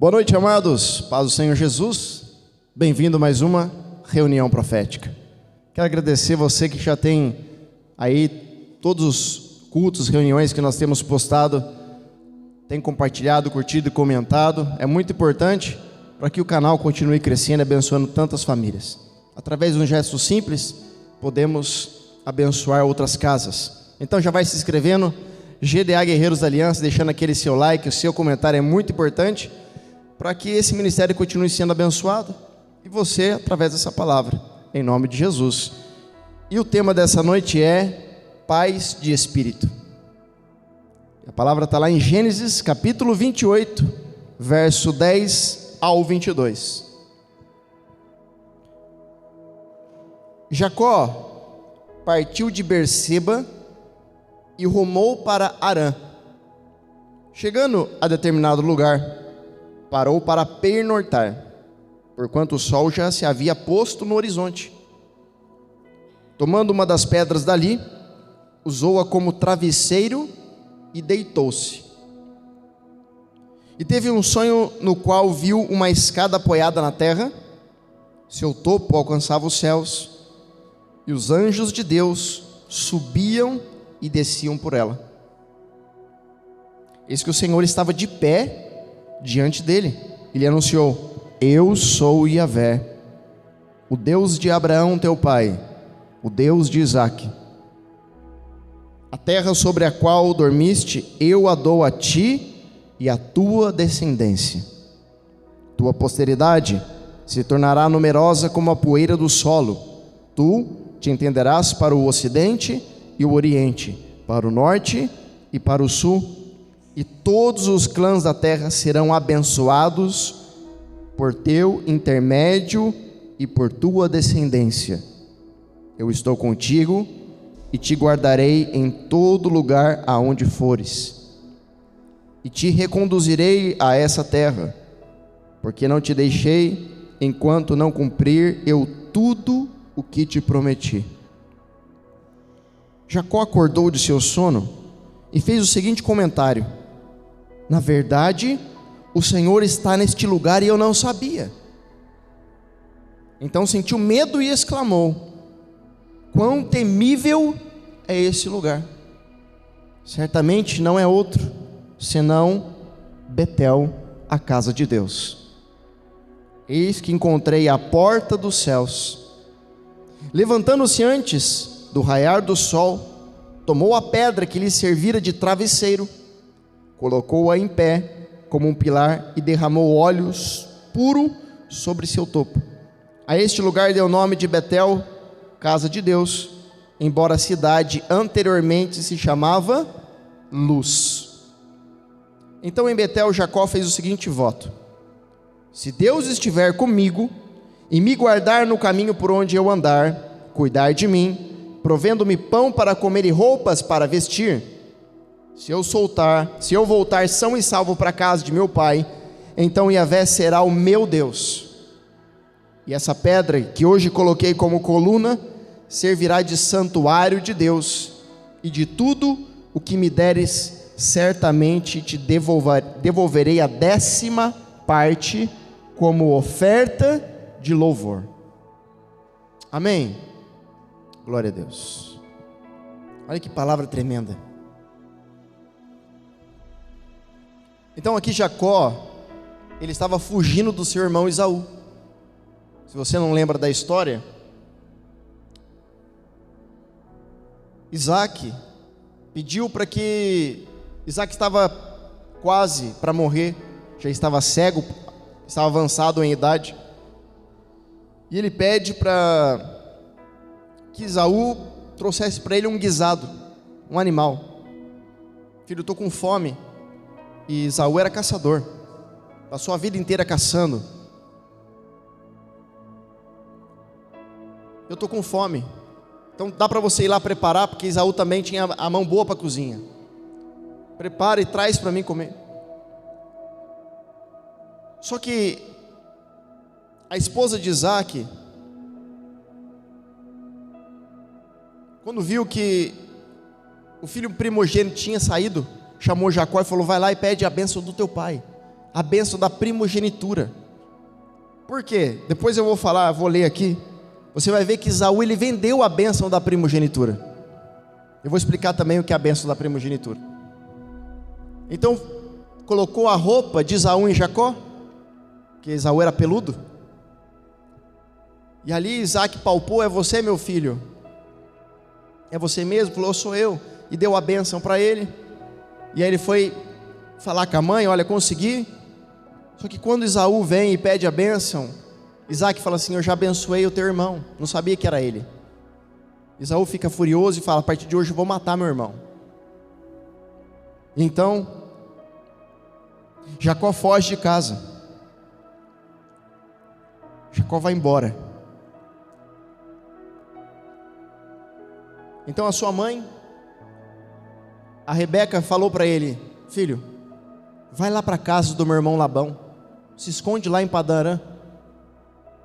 Boa noite, amados. Paz do Senhor Jesus. Bem-vindo a mais uma reunião profética. Quero agradecer você que já tem aí todos os cultos, reuniões que nós temos postado, tem compartilhado, curtido e comentado. É muito importante para que o canal continue crescendo e abençoando tantas famílias. Através de um gesto simples, podemos abençoar outras casas. Então já vai se inscrevendo, GDA Guerreiros da Aliança, deixando aquele seu like, o seu comentário é muito importante para que esse ministério continue sendo abençoado e você através dessa palavra, em nome de Jesus. E o tema dessa noite é paz de espírito. A palavra está lá em Gênesis capítulo 28, verso 10 ao 22. Jacó partiu de Berseba e rumou para Harã. Chegando a determinado lugar, parou para pernoitar, porquanto o sol já se havia posto no horizonte. Tomando uma das pedras dali, usou-a como travesseiro e deitou-se. E teve um sonho no qual viu uma escada apoiada na terra, seu topo alcançava os céus, e os anjos de Deus subiam e desciam por ela. Eis que o Senhor estava de pé diante dele. Ele anunciou: Eu sou Yahvé, o Deus de Abraão teu pai, o Deus de Isaque. A terra sobre a qual dormiste, eu a dou a ti e à tua descendência. Tua posteridade se tornará numerosa como a poeira do solo. Tu te entenderás para o ocidente e o oriente, para o norte e para o sul, e todos os clãs da terra serão abençoados por teu intermédio e por tua descendência. Eu estou contigo e te guardarei em todo lugar aonde fores, e te reconduzirei a essa terra, porque não te deixei enquanto não cumprir eu tudo o que te prometi. Jacó acordou de seu sono e fez o seguinte comentário: na verdade, o Senhor está neste lugar e eu não sabia. Então sentiu medo e exclamou: quão temível é esse lugar! Certamente não é outro senão Betel, a casa de Deus. Eis que encontrei a porta dos céus. Levantando-se antes do raiar do sol, tomou a pedra que lhe servira de travesseiro, colocou-a em pé como um pilar e derramou óleos puro sobre seu topo. A este lugar deu o nome de Betel, casa de Deus, embora a cidade anteriormente se chamava Luz. Então em Betel Jacó fez o seguinte voto: se Deus estiver comigo e me guardar no caminho por onde eu andar, cuidar de mim, provendo-me pão para comer e roupas para vestir, se eu voltar são e salvo para a casa de meu pai, então Yahvé será o meu Deus. E essa pedra que hoje coloquei como coluna servirá de santuário de Deus, e de tudo o que me deres, certamente te devolverei a 10ª parte como oferta de louvor. Amém? Glória a Deus. Olha que palavra tremenda. Então aqui Jacó, ele estava fugindo do seu irmão Esaú. Se você não lembra da história, Isaque pediu para que... Isaque estava quase para morrer, já estava cego, estava avançado em idade, e ele pede para que Esaú trouxesse para ele um guisado, um animal. Filho, eu estou com fome. E Esaú era caçador, passou a vida inteira caçando. Eu estou com fome, então dá para você ir lá preparar, porque Esaú também tinha a mão boa para a cozinha. Prepara e traz para mim comer. Só que a esposa de Isaque, quando viu que o filho primogênito tinha saído, chamou Jacó e falou: vai lá e pede a bênção do teu pai. a bênção da primogenitura. Por quê? Depois eu vou ler aqui. Você vai ver que Esaú, ele vendeu a bênção da primogenitura. Eu vou explicar também o que é a bênção da primogenitura. Então, colocou a roupa de Esaú em Jacó, que Esaú era peludo. E ali Isaac palpou: é você, meu filho? É você mesmo? Falou: sou eu. E deu a bênção para ele. E aí ele foi falar com a mãe: olha, consegui. Só que quando Esaú vem e pede a bênção, Isaac fala assim: eu já abençoei o teu irmão. Não sabia que era ele. Esaú fica furioso e fala: a partir de hoje eu vou matar meu irmão. Então Jacó foge de casa. Jacó vai embora. Então a sua mãe, a Rebeca, falou para ele: filho, vai lá para a casa do meu irmão Labão, se esconde lá em Padã Arã,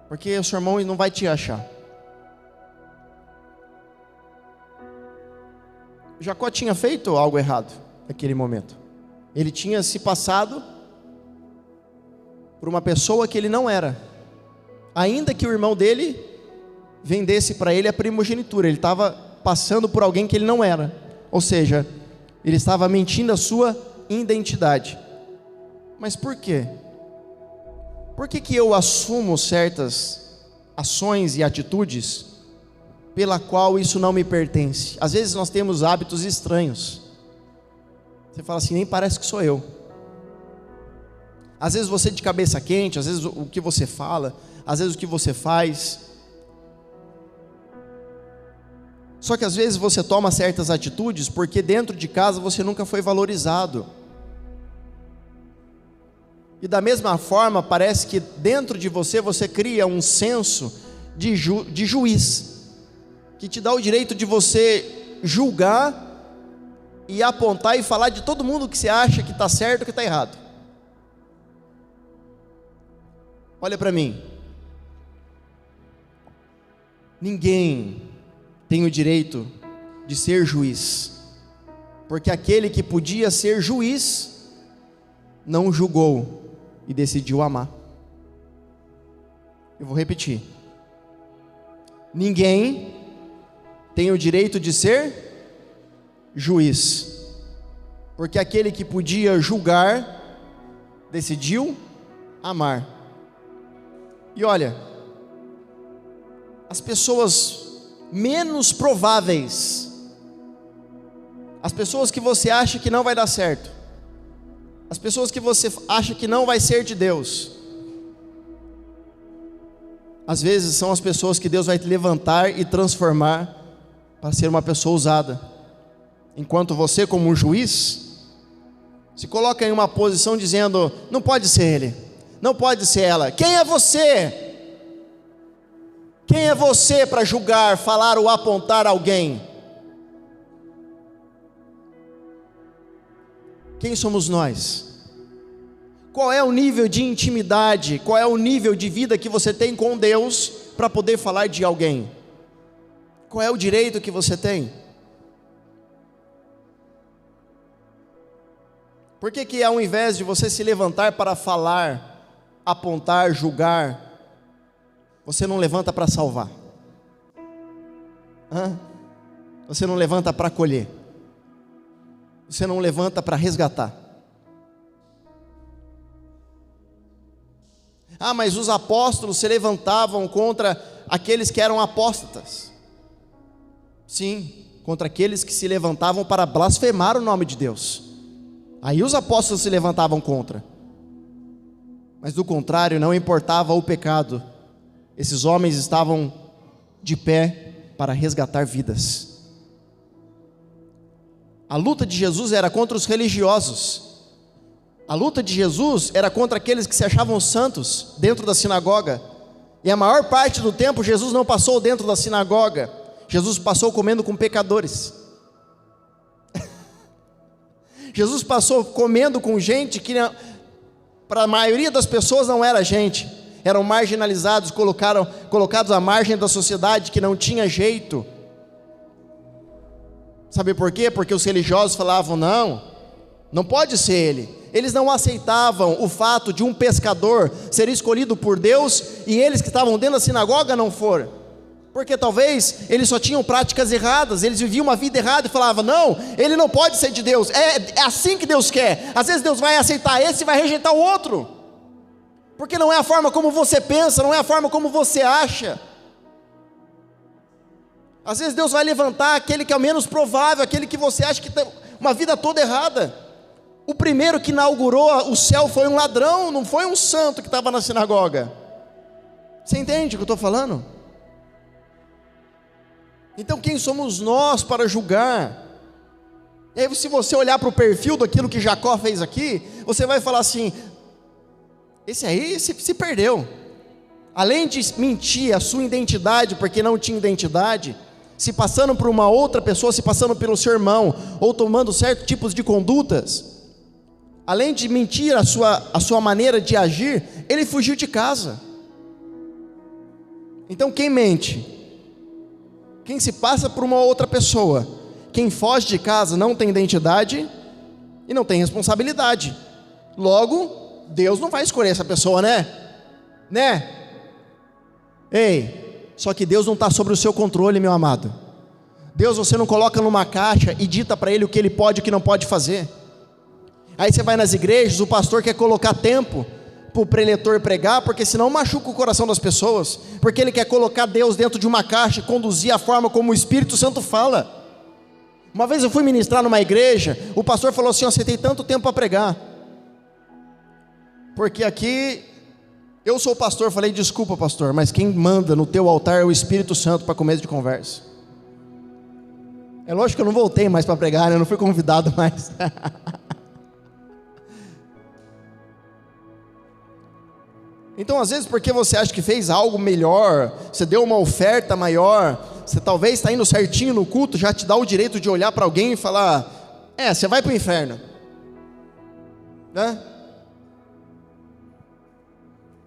porque o seu irmão não vai te achar. Jacó tinha feito algo errado naquele momento. Ele tinha se passado por uma pessoa que ele não era, ainda que o irmão dele vendesse para ele a primogenitura. Ele estava passando por alguém que ele não era, ou seja, ele estava mentindo a sua identidade. Mas por quê? Por que eu assumo certas ações e atitudes pela qual isso não me pertence? Às vezes nós temos hábitos estranhos. Você fala assim: nem parece que sou eu. Às vezes você de cabeça quente, às vezes o que você fala, às vezes o que você faz. Só que às vezes você toma certas atitudes porque dentro de casa você nunca foi valorizado. E da mesma forma, parece que dentro de você, você cria um senso de juiz, que te dá o direito de você julgar e apontar e falar de todo mundo que você acha que está certo ou que está errado. Olha para mim. Ninguém tem o direito de ser juiz, porque aquele que podia ser juiz não julgou e decidiu amar. Eu vou repetir: ninguém tem o direito de ser juiz, porque aquele que podia julgar decidiu amar. E olha, as pessoas menos prováveis, as pessoas que você acha que não vai dar certo, as pessoas que você acha que não vai ser de Deus, às vezes são as pessoas que Deus vai te levantar e transformar para ser uma pessoa usada. Enquanto você, como um juiz, se coloca em uma posição dizendo: não pode ser ele, não pode ser ela. Quem é você? Quem é você para julgar, falar ou apontar alguém? Quem somos nós? Qual é o nível de intimidade, qual é o nível de vida que você tem com Deus para poder falar de alguém? Qual é o direito que você tem? Por que ao invés de você se levantar para falar, apontar, julgar, você não levanta para salvar? Você não levanta para acolher? Você não levanta para resgatar? Mas os apóstolos se levantavam contra aqueles que eram apóstatas. Sim, contra aqueles que se levantavam para blasfemar o nome de Deus. Aí os apóstolos se levantavam contra. Mas do contrário, não importava o pecado, esses homens estavam de pé para resgatar vidas. A luta de Jesus era contra os religiosos. A luta de Jesus era contra aqueles que se achavam santos dentro da sinagoga. E a maior parte do tempo Jesus não passou dentro da sinagoga. Jesus passou comendo com pecadores. Jesus passou comendo com gente que para a maioria das pessoas não era gente. Eram marginalizados, colocados à margem da sociedade, que não tinha jeito. Sabe por quê? Porque os religiosos falavam: não, Não pode ser ele. Eles não aceitavam o fato de um pescador ser escolhido por Deus e eles que estavam dentro da sinagoga não foram. Porque talvez eles só tinham práticas erradas, eles viviam uma vida errada e falavam, não, ele não pode ser de Deus, é assim que Deus quer. Às vezes Deus vai aceitar esse e vai rejeitar o outro, porque não é a forma como você pensa, não é a forma como você acha. Às vezes Deus vai levantar aquele que é o menos provável, aquele que você acha que tem uma vida toda errada. O primeiro que inaugurou o céu foi um ladrão, não foi um santo que estava na sinagoga. Você entende o que eu estou falando? Então quem somos nós para julgar? E aí se você olhar para o perfil daquilo que Jacó fez aqui, você vai falar assim, esse aí se perdeu. Além de mentir a sua identidade, porque não tinha identidade, se passando por uma outra pessoa, se passando pelo seu irmão, ou tomando certos tipos de condutas, além de mentir a sua maneira de agir, ele fugiu de casa. Então quem mente? Quem se passa por uma outra pessoa, quem foge de casa não tem identidade e não tem responsabilidade. Logo, Deus não vai escolher essa pessoa, né? Ei, só que Deus não está sobre o seu controle, meu amado. Deus você não coloca numa caixa e dita para ele o que ele pode e o que não pode fazer. Aí você vai nas igrejas, o pastor quer colocar tempo para o preletor pregar, porque senão machuca o coração das pessoas, porque ele quer colocar Deus dentro de uma caixa e conduzir a forma como o Espírito Santo fala. Uma vez eu fui ministrar numa igreja, o pastor falou assim, você tem tanto tempo para pregar, porque aqui, eu sou o pastor, eu falei, desculpa pastor, mas quem manda no teu altar é o Espírito Santo para começo de conversa. É lógico que eu não voltei mais para pregar, eu não fui convidado mais. Então às vezes porque você acha que fez algo melhor, você deu uma oferta maior, você talvez está indo certinho no culto, já te dá o direito de olhar para alguém e falar, você vai para o inferno, né?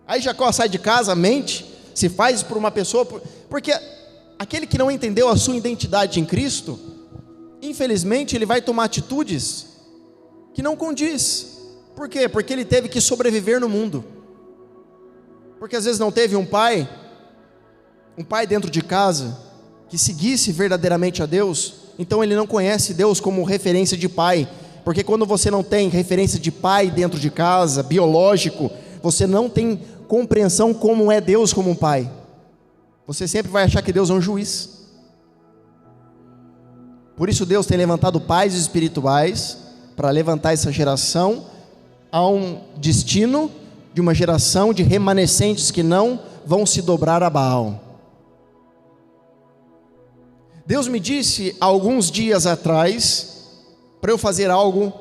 Aí Jacó sai de casa, mente, se faz por uma pessoa, porque aquele que não entendeu a sua identidade em Cristo, infelizmente ele vai tomar atitudes que não condiz. Por quê? Porque ele teve que sobreviver no mundo. Porque às vezes não teve um pai dentro de casa, que seguisse verdadeiramente a Deus, então ele não conhece Deus como referência de pai, porque quando você não tem referência de pai dentro de casa, biológico, você não tem compreensão como é Deus como um pai, você sempre vai achar que Deus é um juiz. Por isso Deus tem levantado pais espirituais, para levantar essa geração a um destino, de uma geração de remanescentes que não vão se dobrar a Baal. Deus me disse alguns dias atrás para eu fazer algo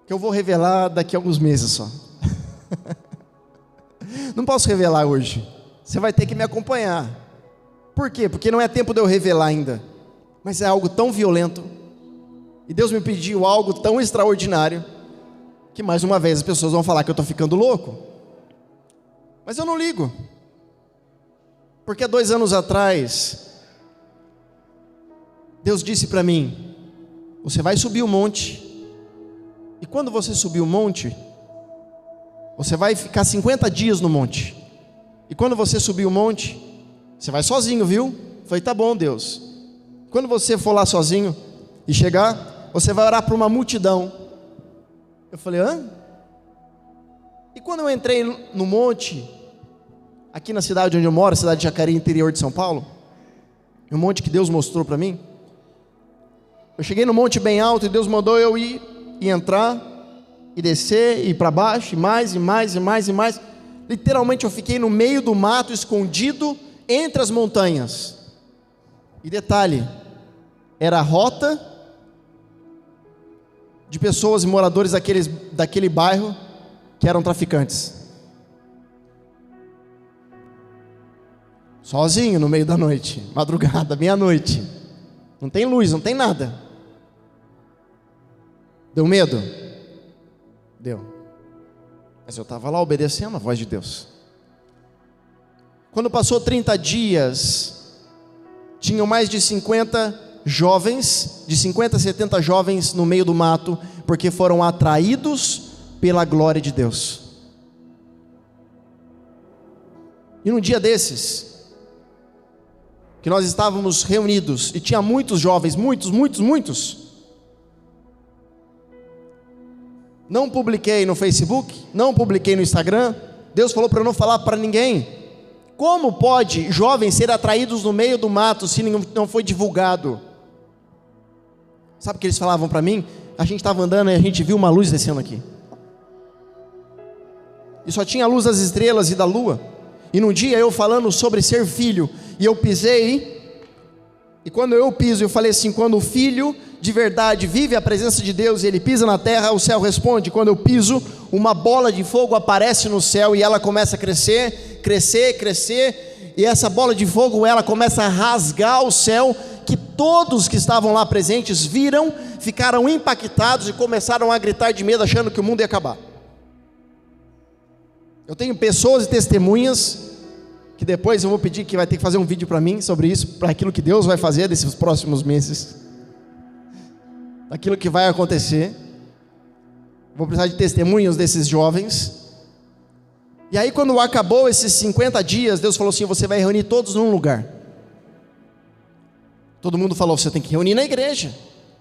que eu vou revelar daqui a alguns meses só. Não posso revelar hoje, você vai ter que me acompanhar. Por quê? Porque não é tempo de eu revelar ainda, mas é algo tão violento, e Deus me pediu algo tão extraordinário, que mais uma vez as pessoas vão falar que eu estou ficando louco, mas eu não ligo, porque há 2 anos atrás, Deus disse para mim, você vai subir o monte, e quando você subir o monte, você vai ficar 50 dias no monte, e quando você subir o monte, você vai sozinho, viu? Eu falei, tá bom Deus, quando você for lá sozinho, e chegar, você vai orar para uma multidão. Eu falei, E quando eu entrei no monte, aqui na cidade onde eu moro, cidade de Jacareí, interior de São Paulo, um monte que Deus mostrou para mim, eu cheguei no monte bem alto e Deus mandou eu ir e entrar, e descer, e ir para baixo, e mais, e mais, e mais, e mais, literalmente eu fiquei no meio do mato, escondido entre as montanhas, e detalhe, era a rota de pessoas e moradores daquele bairro que eram traficantes. Sozinho no meio da noite, madrugada, meia-noite, não tem luz, não tem nada. Deu medo? Deu. Mas eu estava lá obedecendo a voz de Deus. Quando passou 30 dias, tinham mais de 50 jovens, de 50 a 70 jovens no meio do mato, porque foram atraídos pela glória de Deus. E num dia desses, que nós estávamos reunidos, e tinha muitos jovens, muitos. Não publiquei no Facebook, não publiquei no Instagram. Deus falou para eu não falar para ninguém. Como pode jovens ser atraídos no meio do mato se não foi divulgado? Sabe o que eles falavam para mim? A gente estava andando e a gente viu uma luz descendo aqui. E só tinha a luz das estrelas e da lua. E num dia eu falando sobre ser filho, e eu pisei, e quando eu piso, eu falei assim: quando o filho de verdade vive a presença de Deus e ele pisa na terra, o céu responde. Quando eu piso, uma bola de fogo aparece no céu e ela começa a crescer, e essa bola de fogo, ela começa a rasgar o céu, que todos que estavam lá presentes viram, ficaram impactados e começaram a gritar de medo, achando que o mundo ia acabar. Eu tenho pessoas e testemunhas, que depois eu vou pedir que vai ter que fazer um vídeo para mim sobre isso, para aquilo que Deus vai fazer nesses próximos meses, aquilo que vai acontecer. Vou precisar de testemunhos desses jovens. E aí quando acabou esses 50 dias, Deus falou assim: você vai reunir todos num lugar. Todo mundo falou: você tem que reunir na igreja,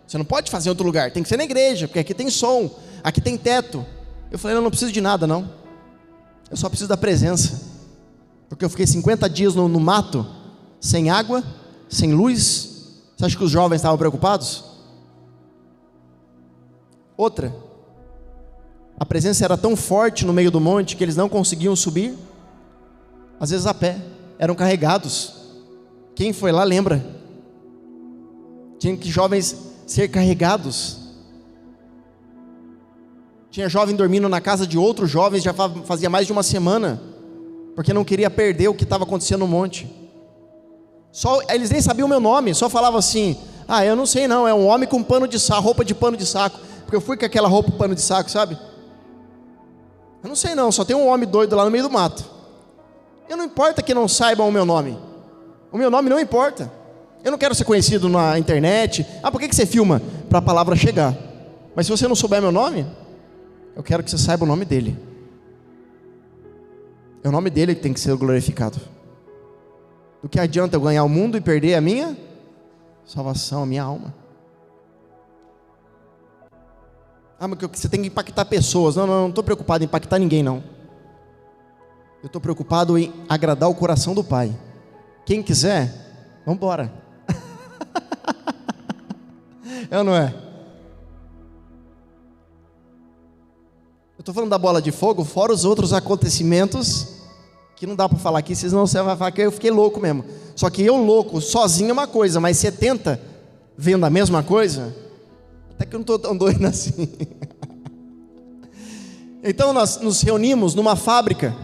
você não pode fazer em outro lugar, tem que ser na igreja, porque aqui tem som, aqui tem teto. Eu falei: eu não preciso de nada não, eu só preciso da presença, porque eu fiquei 50 dias no mato, sem água, sem luz. Você acha que os jovens estavam preocupados? Outra, a presença era tão forte no meio do monte que eles não conseguiam subir, às vezes a pé, eram carregados. Quem foi lá lembra, tinha que jovens ser carregados. Tinha jovem dormindo na casa de outros jovens, já fazia mais de uma semana, porque não queria perder o que estava acontecendo no monte. Eles nem sabiam o meu nome, só falavam assim: ah, eu não sei não, é um homem com pano de saco, roupa de pano de saco, porque eu fui com aquela roupa pano de saco, sabe? Eu não sei não, só tem um homem doido lá no meio do mato. Eu não importa que não saibam o meu nome não importa. Eu não quero ser conhecido na internet. Ah, por que você filma? Para a palavra chegar. Mas se você não souber meu nome, eu quero que você saiba o nome dele. É o nome dele que tem que ser glorificado. Do que adianta eu ganhar o mundo e perder a minha salvação, a minha alma? Ah, mas você tem que impactar pessoas. Não estou preocupado em impactar ninguém não. Eu estou preocupado em agradar o coração do Pai. Quem quiser, vamos embora. É ou não é? Eu estou falando da bola de fogo, fora os outros acontecimentos, que não dá para falar aqui, senão você vai falar que eu fiquei louco mesmo. Só que eu louco, sozinho é uma coisa, mas 70 vendo a mesma coisa, até que eu não estou tão doido assim. Então nós nos reunimos numa fábrica,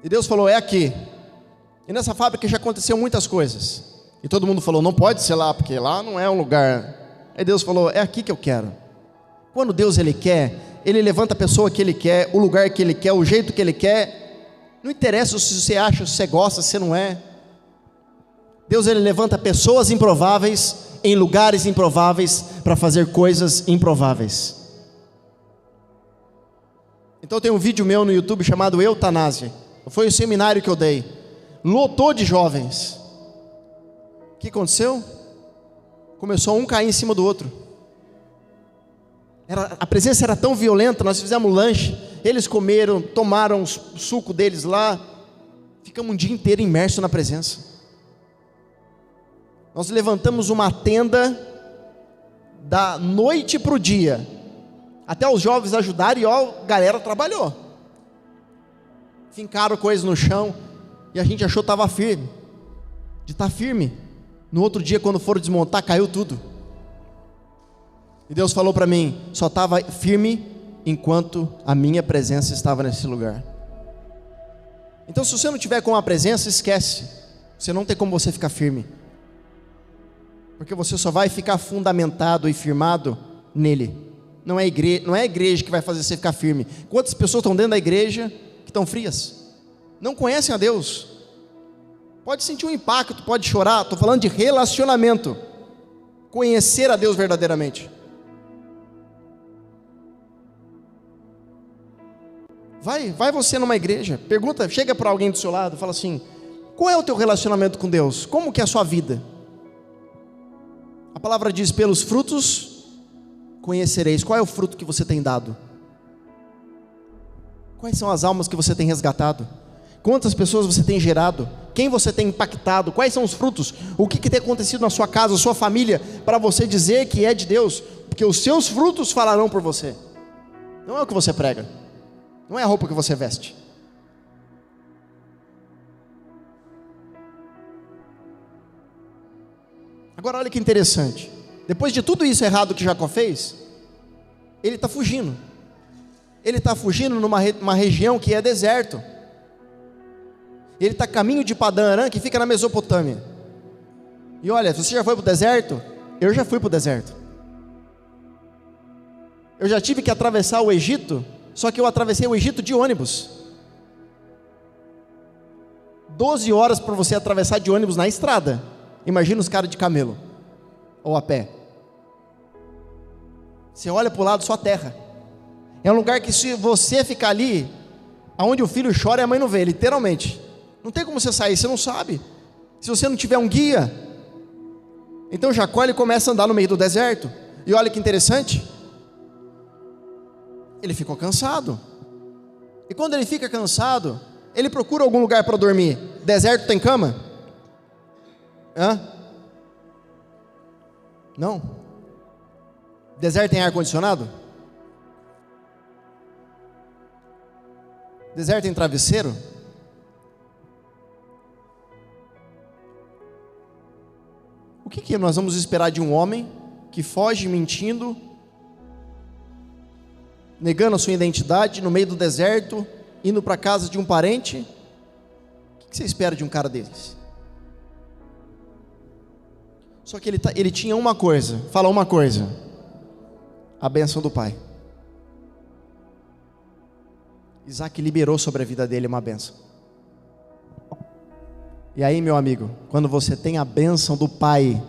e Deus falou: é aqui. E nessa fábrica já aconteceu muitas coisas, e todo mundo falou: não pode ser lá, porque lá não é um lugar. Aí Deus falou: é aqui que eu quero. Quando Deus Ele quer, Ele levanta a pessoa que Ele quer, o lugar que Ele quer, o jeito que Ele quer. Não interessa se você acha, se você gosta, se não é. Deus Ele levanta pessoas improváveis em lugares improváveis para fazer coisas improváveis. Então tem um vídeo meu no YouTube chamado Eutanásia. Foi um seminário que eu dei, lotou de jovens. O que aconteceu? Começou um cair em cima do outro. A presença era tão violenta, nós fizemos lanche, eles comeram, tomaram o suco deles lá, ficamos um dia inteiro imersos na presença. Nós levantamos uma tenda da noite para o dia, até os jovens ajudaram, e a galera trabalhou, fincaram coisas no chão, e a gente achou que estava firme, de estar firme. No outro dia, quando foram desmontar, caiu tudo. E Deus falou para mim: só estava firme enquanto a minha presença estava nesse lugar. Então se você não tiver com a presença, esquece, você não tem como você ficar firme, porque você só vai ficar fundamentado e firmado nele. Não é a igreja que vai fazer você ficar firme. Quantas pessoas estão dentro da igreja que estão frias, não conhecem a Deus? Pode sentir um impacto, pode chorar, estou falando de relacionamento, conhecer a Deus verdadeiramente. Vai você numa igreja, pergunta, chega para alguém do seu lado, fala assim: qual é o teu relacionamento com Deus? Como que é a sua vida? A palavra diz: pelos frutos conhecereis. Qual é o fruto que você tem dado? Quais são as almas que você tem resgatado? Quantas pessoas você tem gerado? Quem você tem impactado? Quais são os frutos? O que tem acontecido na sua casa, na sua família, para você dizer que é de Deus? Porque os seus frutos falarão por você. Não é o que você prega, não é a roupa que você veste. Agora olha que interessante, depois de tudo isso errado que Jacó fez, ele está fugindo. Ele está fugindo numa região que é deserto. Ele está a caminho de Padã Arã, que fica na Mesopotâmia. E olha, você já foi para o deserto? Eu já fui para o deserto. Eu já tive que atravessar o Egito, só que eu atravessei o Egito de ônibus. 12 horas para você atravessar de ônibus na estrada. Imagina os caras de camelo, ou a pé. Você olha para o lado, só terra. É um lugar que, se você ficar ali, aonde o filho chora e a mãe não vê, literalmente. Não tem como você sair, você não sabe. Se você não tiver um guia. Então Jacó, ele começa a andar no meio do deserto. E olha que interessante, ele ficou cansado. E quando ele fica cansado, ele procura algum lugar para dormir. Deserto tem cama? Hã? Não. Deserto tem ar-condicionado? Deserto tem travesseiro? O que nós vamos esperar de um homem que foge mentindo, negando a sua identidade, no meio do deserto, indo para a casa de um parente? O que você espera de um cara desses? Só que ele tinha uma coisa, fala uma coisa: a bênção do pai. Isaac liberou sobre a vida dele uma bênção. E aí, meu amigo, quando você tem a bênção do pai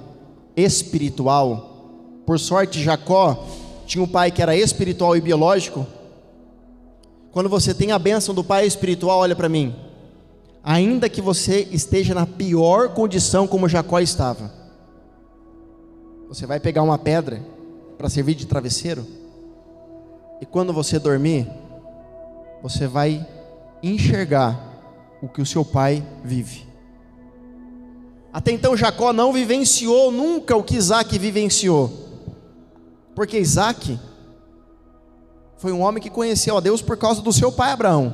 espiritual, por sorte Jacó tinha um pai que era espiritual e biológico. Quando você tem a bênção do pai espiritual, olha para mim, ainda que você esteja na pior condição como Jacó estava, você vai pegar uma pedra para servir de travesseiro, e quando você dormir, você vai enxergar o que o seu pai vive. Até então Jacó não vivenciou nunca o que Isaac vivenciou, porque Isaac foi um homem que conheceu a Deus por causa do seu pai Abraão.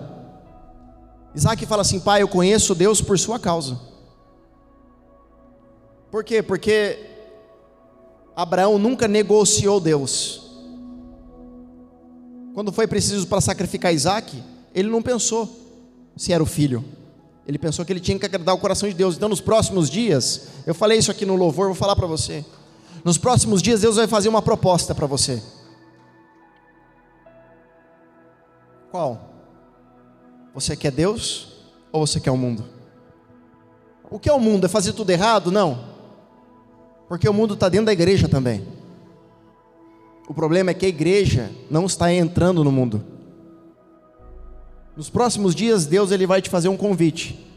Isaac fala assim: pai, eu conheço Deus por sua causa. Por quê? Porque Abraão nunca negociou Deus. Quando foi preciso para sacrificar Isaac, ele não pensou se era o filho, ele pensou que ele tinha que agradar o coração de Deus. Então nos próximos dias, eu falei isso aqui no louvor, vou falar para você, nos próximos dias Deus vai fazer uma proposta para você. Qual? Você quer Deus ou você quer o mundo? O que é o mundo? É fazer tudo errado? Não, porque o mundo está dentro da igreja também. O problema é que a igreja não está entrando no mundo. Nos próximos dias Deus ele vai te fazer um convite,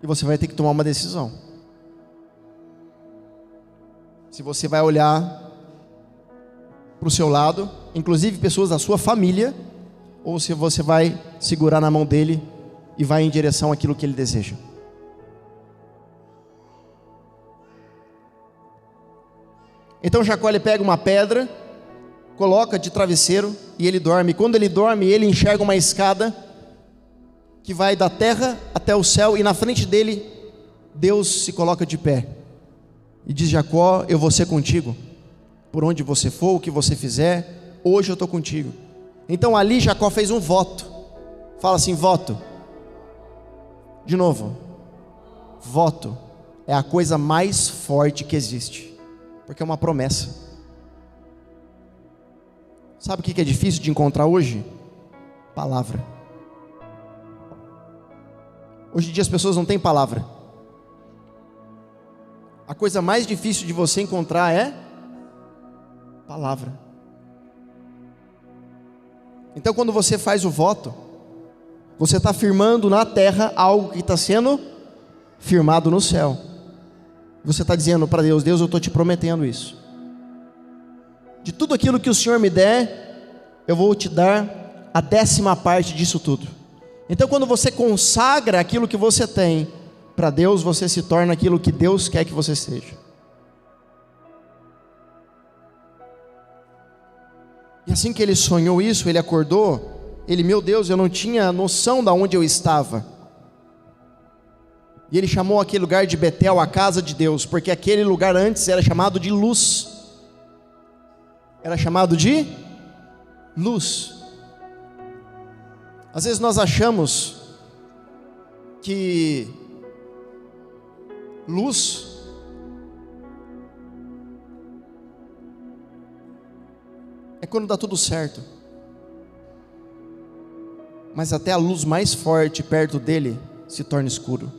e você vai ter que tomar uma decisão. Se você vai olhar para o seu lado, inclusive pessoas da sua família, ou se você vai segurar na mão dele e vai em direção àquilo que ele deseja. Então Jacó ele pega uma pedra, coloca de travesseiro e ele dorme. Quando ele dorme, ele enxerga uma escada que vai da terra até o céu, e na frente dele Deus se coloca de pé e diz: Jacó, eu vou ser contigo, por onde você for, o que você fizer, hoje eu estou contigo. Então ali Jacó fez um voto. Fala assim: voto. De novo, voto é a coisa mais forte que existe, porque é uma promessa. Sabe o que é difícil de encontrar hoje? Palavra. Hoje em dia as pessoas não têm palavra. A coisa mais difícil de você encontrar é palavra. Então, quando você faz o voto, você está firmando na terra algo que está sendo firmado no céu. Você está dizendo para Deus: Deus, eu estou te prometendo isso. De tudo aquilo que o Senhor me der, eu vou te dar a 10ª parte disso tudo. Então, quando você consagra aquilo que você tem para Deus, você se torna aquilo que Deus quer que você seja. E assim que ele sonhou isso, ele acordou, meu Deus, eu não tinha noção de onde eu estava. E ele chamou aquele lugar de Betel, a casa de Deus, porque aquele lugar antes era chamado de luz. Era chamado de luz. Às vezes nós achamos que luz é quando dá tudo certo. Mas até a luz mais forte perto dele se torna escuro.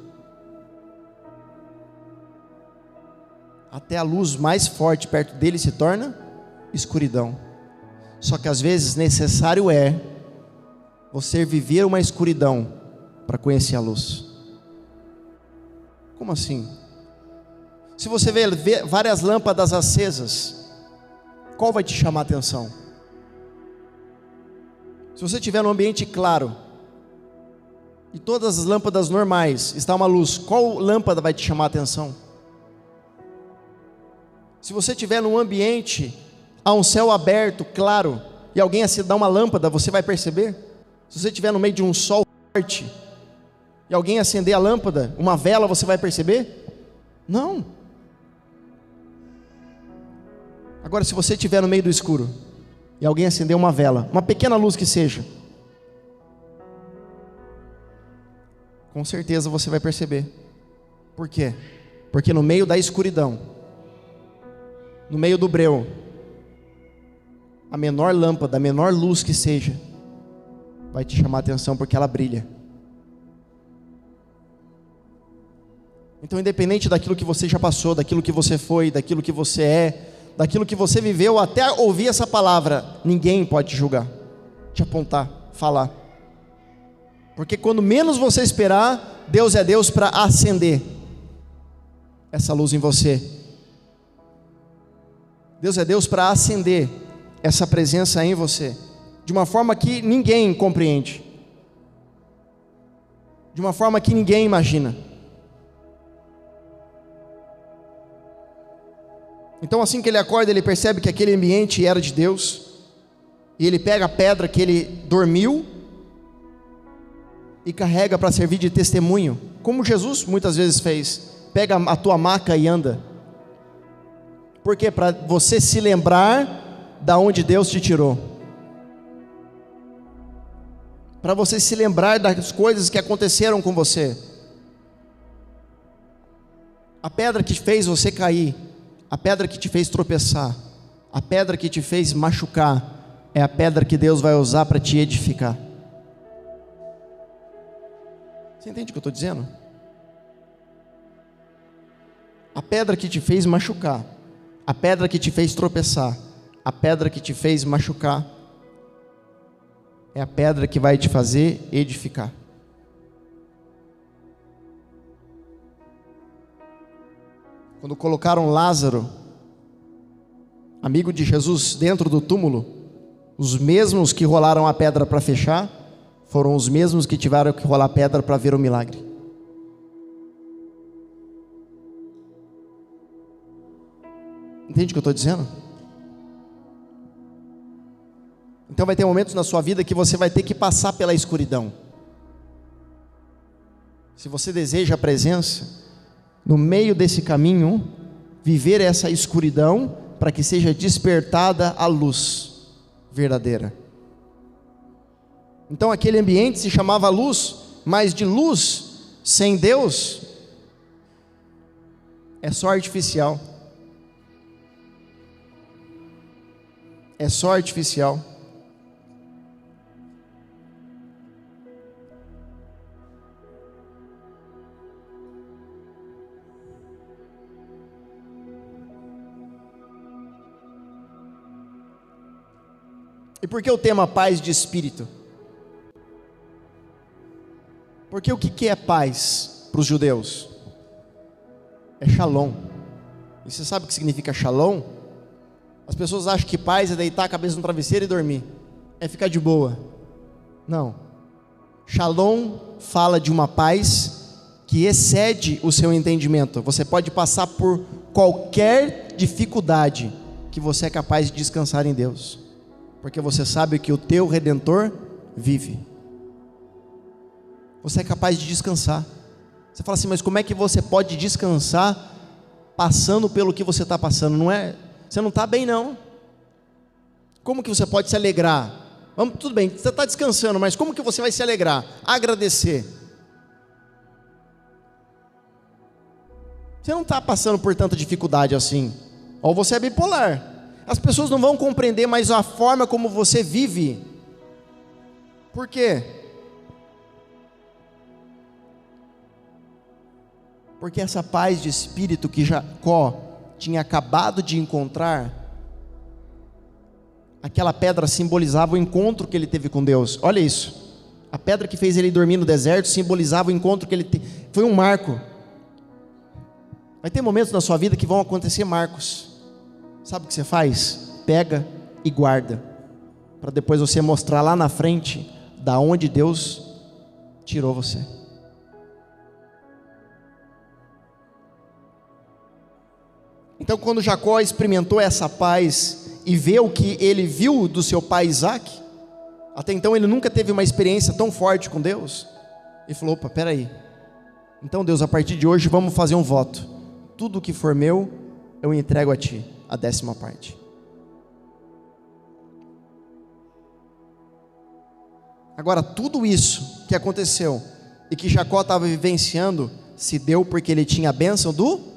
Até a luz mais forte perto dele se torna escuridão. Só que às vezes necessário é você viver uma escuridão para conhecer a luz. Como assim? Se você vê várias lâmpadas acesas, qual vai te chamar a atenção? Se você estiver num ambiente claro e todas as lâmpadas normais está uma luz, qual lâmpada vai te chamar a atenção? Se você estiver num ambiente a um céu aberto, claro, e alguém acender uma lâmpada, você vai perceber? Se você estiver no meio de um sol forte e alguém acender a lâmpada, uma vela, você vai perceber? Não. Agora, se você estiver no meio do escuro e alguém acender uma vela, uma pequena luz que seja, com certeza você vai perceber. Por quê? Porque no meio da escuridão, no meio do breu, a menor lâmpada, a menor luz que seja, vai te chamar a atenção porque ela brilha. Então, independente daquilo que você já passou, daquilo que você foi, daquilo que você é, daquilo que você viveu, até ouvir essa palavra, ninguém pode te julgar, te apontar, falar. Porque quando menos você esperar, Deus é Deus para acender essa luz em você. Deus é Deus para acender essa presença em você, de uma forma que ninguém compreende, de uma forma que ninguém imagina. Então, assim que ele acorda, ele percebe que aquele ambiente era de Deus, e ele pega a pedra que ele dormiu e carrega para servir de testemunho, como Jesus muitas vezes fez. Pega a tua maca e anda. Por quê? Para você se lembrar da onde Deus te tirou, para você se lembrar das coisas que aconteceram com você. A pedra que fez você cair, a pedra que te fez tropeçar, a pedra que te fez machucar, é a pedra que Deus vai usar para te edificar. Você entende o que eu estou dizendo? A pedra que te fez machucar, a pedra que te fez tropeçar, a pedra que te fez machucar, é a pedra que vai te fazer edificar. Quando colocaram Lázaro, amigo de Jesus, dentro do túmulo, os mesmos que rolaram a pedra para fechar, foram os mesmos que tiveram que rolar a pedra para ver o milagre. Entende o que eu estou dizendo? Então vai ter momentos na sua vida que você vai ter que passar pela escuridão. Se você deseja a presença, no meio desse caminho, viver essa escuridão, para que seja despertada a luz verdadeira. Então aquele ambiente se chamava luz, mas de luz sem Deus é só artificial. É só artificial. E por que o tema paz de espírito? Porque o que é paz para os judeus? É shalom. E você sabe o que significa shalom? As pessoas acham que paz é deitar a cabeça no travesseiro e dormir, é ficar de boa. Não. Shalom fala de uma paz que excede o seu entendimento. Você pode passar por qualquer dificuldade, que você é capaz de descansar em Deus, porque você sabe que o teu Redentor vive. Você é capaz de descansar. Você fala assim, mas como é que você pode descansar passando pelo que você está passando? Não é, você não está bem não. Como que você pode se alegrar? Vamos, tudo bem, você está descansando, mas como que você vai se alegrar? Agradecer. Você não está passando por tanta dificuldade assim. Ou você é bipolar. As pessoas não vão compreender mais a forma como você vive. Por quê? Porque essa paz de espírito que Jacó tinha acabado de encontrar, aquela pedra simbolizava o encontro que ele teve com Deus. Olha isso, a pedra que fez ele dormir no deserto simbolizava o encontro que ele teve. Foi um marco. Vai ter momentos na sua vida que vão acontecer marcos. Sabe o que você faz? Pega e guarda, para depois você mostrar lá na frente da onde Deus tirou você. Então, quando Jacó experimentou essa paz e vê o que ele viu do seu pai Isaac, até então ele nunca teve uma experiência tão forte com Deus, ele falou, opa, peraí, então Deus, a partir de hoje vamos fazer um voto, tudo que for meu, eu entrego a ti, a 10ª parte. Agora, tudo isso que aconteceu, e que Jacó estava vivenciando, se deu porque ele tinha a bênção do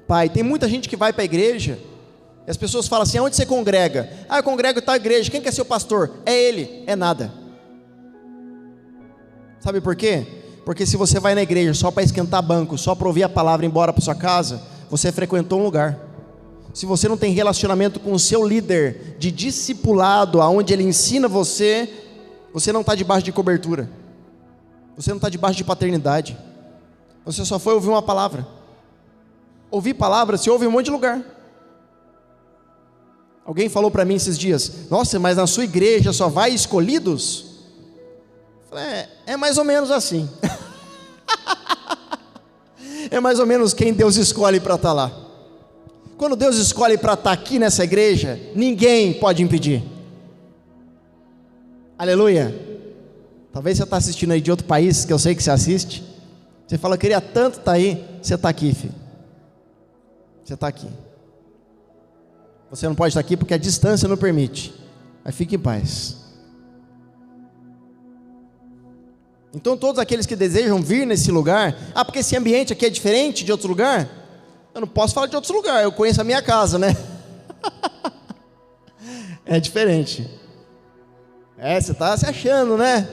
pai. Tem muita gente que vai para a igreja, e as pessoas falam assim, aonde você congrega? Ah, eu congrego em tal igreja. Quem que é seu pastor? É ele. É nada. Sabe por quê? Porque se você vai na igreja só para esquentar banco, só para ouvir a palavra e ir embora para sua casa, você frequentou um lugar. Se você não tem relacionamento com o seu líder de discipulado, aonde ele ensina você, você não está debaixo de cobertura, você não está debaixo de paternidade, você só foi ouvir uma palavra. Ouvir palavra se ouve em um monte de lugar. Alguém falou para mim esses dias, nossa, mas na sua igreja só vai escolhidos? Eu falei, é mais ou menos assim. É mais ou menos quem Deus escolhe para estar lá. Quando Deus escolhe para estar aqui nessa igreja, ninguém pode impedir. Aleluia. Talvez você está assistindo aí de outro país, que eu sei que você assiste. Você fala, eu queria tanto estar aí. Você está aqui, filho. Você está aqui. Você não pode estar aqui porque a distância não permite, mas fique em paz. Então todos aqueles que desejam vir nesse lugar, porque esse ambiente aqui é diferente de outro lugar, eu não posso falar de outros lugares, eu conheço a minha casa, né? É diferente. Você está se achando, né?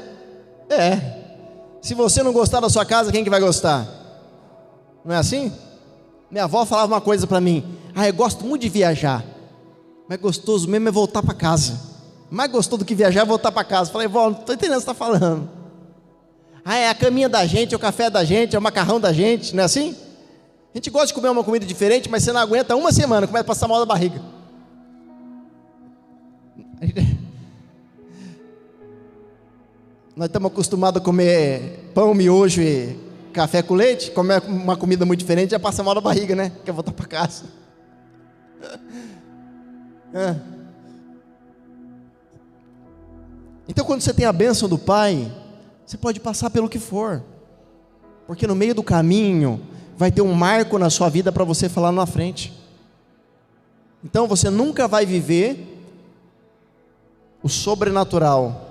Se você não gostar da sua casa, quem que vai gostar? Não é assim? Minha avó falava uma coisa para mim, eu gosto muito de viajar, mas gostoso mesmo é voltar para casa. Mais gostoso do que viajar é voltar para casa. Falei, vó, não estou entendendo o que você está falando. É a caminha da gente, é o café da gente, é o macarrão da gente, não é assim? A gente gosta de comer uma comida diferente, mas você não aguenta uma semana, começa a passar mal da barriga. Nós estamos acostumados a comer pão, miojo e café com leite, comer uma comida muito diferente, já passa mal da barriga, né? Quer voltar para casa. Então quando você tem a bênção do Pai, você pode passar pelo que for, porque no meio do caminho vai ter um marco na sua vida para você falar na frente. Então você nunca vai viver o sobrenatural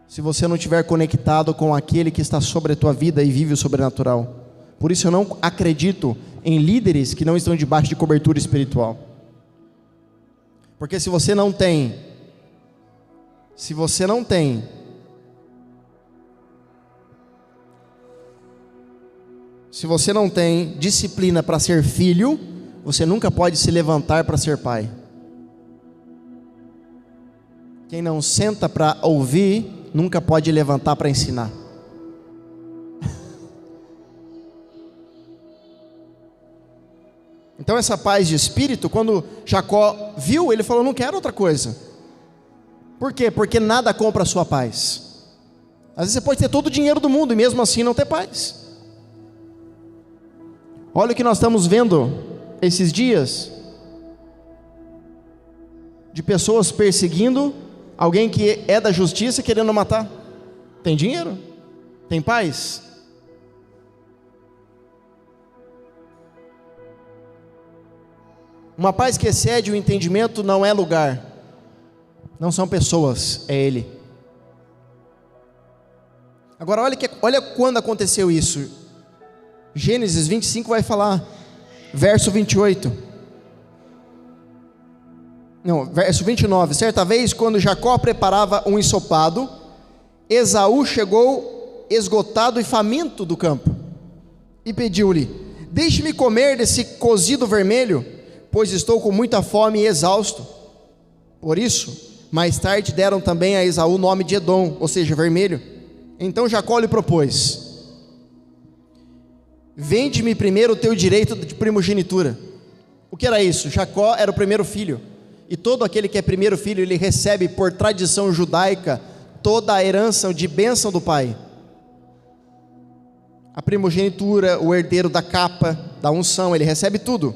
se você não estiver conectado com aquele que está sobre a tua vida e vive o sobrenatural. Por isso eu não acredito em líderes que não estão debaixo de cobertura espiritual, porque se você não tem disciplina para ser filho, você nunca pode se levantar para ser pai. Quem não senta para ouvir, nunca pode levantar para ensinar. Então essa paz de espírito, quando Jacó viu, ele falou: não quero outra coisa. Por quê? Porque nada compra a sua paz. Às vezes você pode ter todo o dinheiro do mundo e mesmo assim não ter paz. Olha o que nós estamos vendo esses dias, de pessoas perseguindo alguém que é da justiça, querendo matar. Tem dinheiro? Tem paz? Uma paz que excede o entendimento não é lugar, não são pessoas, é Ele. Agora olha quando aconteceu isso. Gênesis 25 vai falar, verso 28. Não, verso 29. Certa vez, quando Jacó preparava um ensopado, Esaú chegou esgotado e faminto do campo, e pediu-lhe: deixe-me comer desse cozido vermelho, pois estou com muita fome e exausto. Por isso, mais tarde deram também a Esaú o nome de Edom, ou seja, vermelho. Então Jacó lhe propôs: vende-me primeiro o teu direito de primogenitura. O que era isso? Jacó era o primeiro filho, e todo aquele que é primeiro filho, ele recebe por tradição judaica toda a herança de bênção do pai. A primogenitura, o herdeiro da capa, da unção, ele recebe tudo.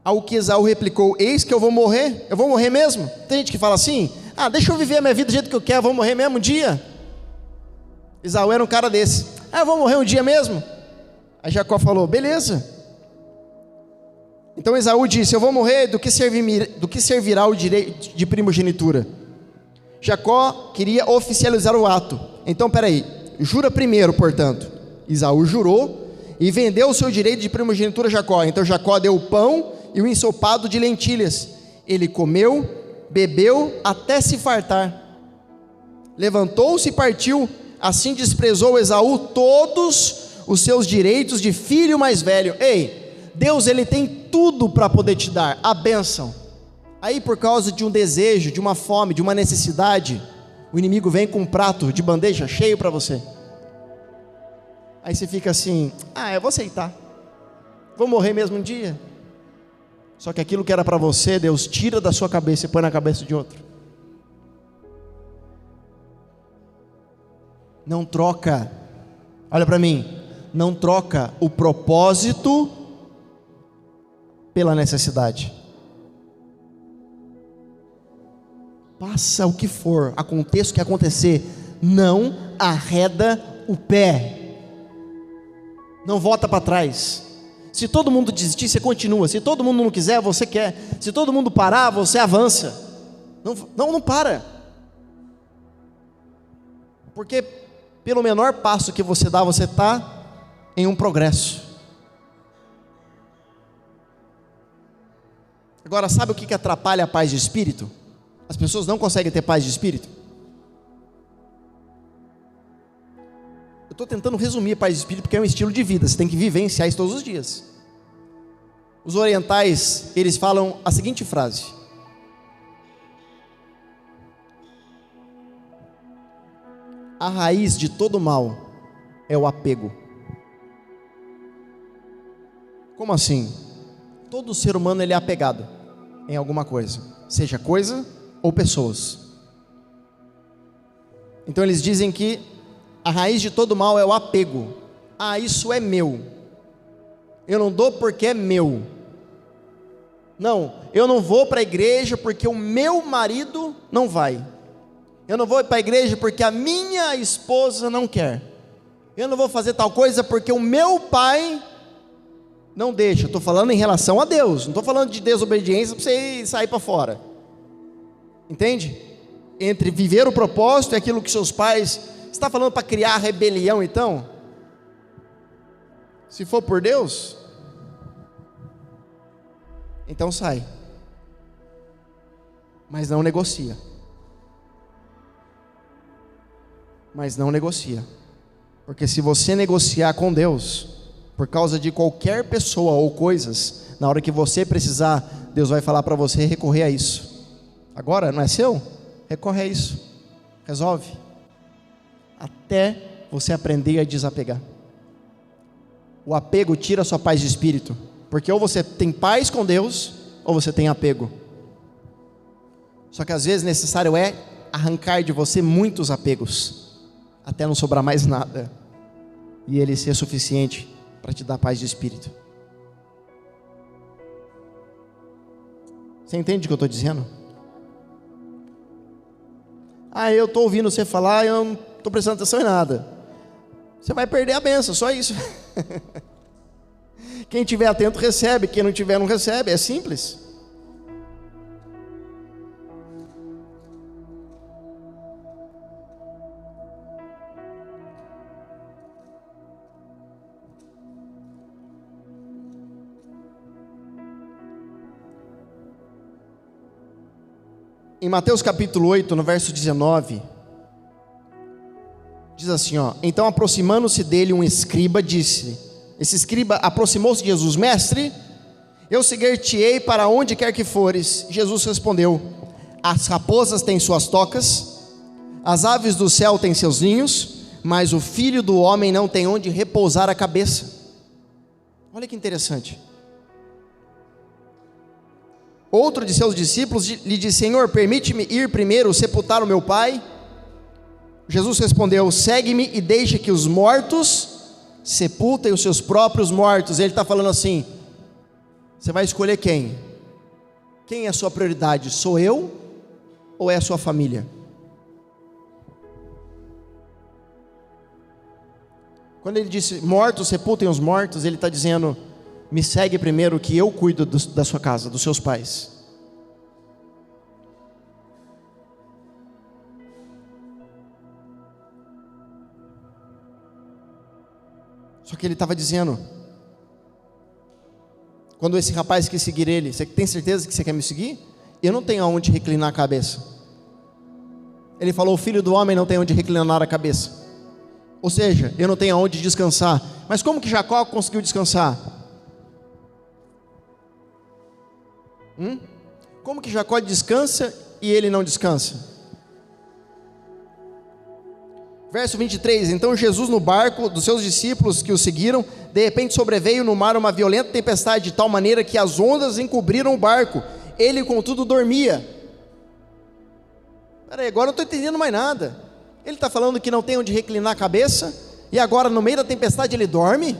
Ao que Esaú replicou: eis que eu vou morrer mesmo. Tem gente que fala assim: deixa eu viver a minha vida do jeito que eu quero, eu vou morrer mesmo um dia. Esaú era um cara desse: eu vou morrer um dia mesmo. Aí Jacó falou: beleza. Então Esaú disse: eu vou morrer, do que servirá o direito de primogenitura? Jacó queria oficializar o ato. Então peraí, jura primeiro, portanto. Esaú jurou e vendeu o seu direito de primogenitura a Jacó. Então Jacó deu o pão e o ensopado de lentilhas. Ele comeu, bebeu até se fartar. Levantou-se e partiu. Assim desprezou Esaú todos os seus direitos de filho mais velho. Ei, Deus, ele tem tudo para poder te dar a bênção. Aí por causa de um desejo, de uma fome, de uma necessidade, o inimigo vem com um prato de bandeja cheio para você. Aí você fica assim: eu vou aceitar, vou morrer mesmo um dia. Só que aquilo que era para você, Deus tira da sua cabeça e põe na cabeça de outro. Não troca, olha para mim, não troca o propósito pela necessidade. Passa o que for, aconteça o que acontecer, não arreda o pé, não volta para trás. Se todo mundo desistir, você continua. Se todo mundo não quiser, você quer. Se todo mundo parar, você avança. Não para. Porque pelo menor passo que você dá, você está em um progresso. Agora, sabe o que atrapalha a paz de espírito? As pessoas não conseguem ter paz de espírito. Eu estou tentando resumir a paz de espírito porque é um estilo de vida. Você tem que vivenciar isso todos os dias. Os orientais, eles falam a seguinte frase: a raiz de todo mal é o apego. Como assim? Todo ser humano ele é apegado em alguma coisa, seja coisa ou pessoas. Então eles dizem que a raiz de todo mal é o apego. Isso é meu, eu não dou porque é meu. Não, eu não vou para a igreja porque o meu marido não vai. Eu não vou para a igreja porque a minha esposa não quer. Eu não vou fazer tal coisa porque o meu pai não deixa. Estou falando em relação a Deus, não estou falando de desobediência para você sair para fora. Entende? Entre viver o propósito e aquilo que seus pais... Você está falando para criar rebelião então? Se for por Deus, então sai. Mas não negocia. Porque se você negociar com Deus, por causa de qualquer pessoa ou coisas, na hora que você precisar, Deus vai falar para você recorrer a isso. agora não é seu? Recorre a isso, resolve, até você aprender a desapegar. O apego tira a sua paz de espírito, porque ou você tem paz com Deus, ou você tem apego. Só que às vezes necessário é arrancar de você muitos apegos, até não sobrar mais nada, e ele ser suficiente para te dar paz de espírito. Você entende o que eu estou dizendo? Eu estou ouvindo você falar e eu não estou prestando atenção em nada. Você vai perder a bênção, só isso. Quem estiver atento recebe, quem não tiver não recebe, é simples. Em Mateus capítulo 8, no verso 19, diz assim, então aproximando-se dele um escriba, disse, esse escriba aproximou-se de Jesus, mestre, eu seguir-te-ei para onde quer que fores. Jesus respondeu, as raposas têm suas tocas, as aves do céu têm seus ninhos, mas o filho do homem não tem onde repousar a cabeça. Olha que interessante. Outro de seus discípulos lhe disse, Senhor, permite-me ir primeiro sepultar o meu pai? Jesus respondeu, segue-me e deixa que os mortos sepultem os seus próprios mortos. Ele está falando assim, você vai escolher quem? Quem é a sua prioridade? Sou eu ou é a sua família? Quando ele disse, mortos sepultem os mortos, ele está dizendo, me segue primeiro que eu cuido da sua casa, dos seus pais. Só que ele estava dizendo, quando esse rapaz quis seguir ele, você tem certeza que você quer me seguir? Eu não tenho aonde reclinar a cabeça. Ele falou, o filho do homem não tem onde reclinar a cabeça. Ou seja, eu não tenho aonde descansar. Mas como que Jacó conseguiu descansar? Como que Jacó descansa e ele não descansa? Verso 23, então Jesus no barco dos seus discípulos que o seguiram, de repente sobreveio no mar uma violenta tempestade, de tal maneira que as ondas encobriram o barco, ele contudo dormia. Peraí, agora eu não estou entendendo mais nada. Ele está falando que não tem onde reclinar a cabeça, e agora no meio da tempestade ele dorme?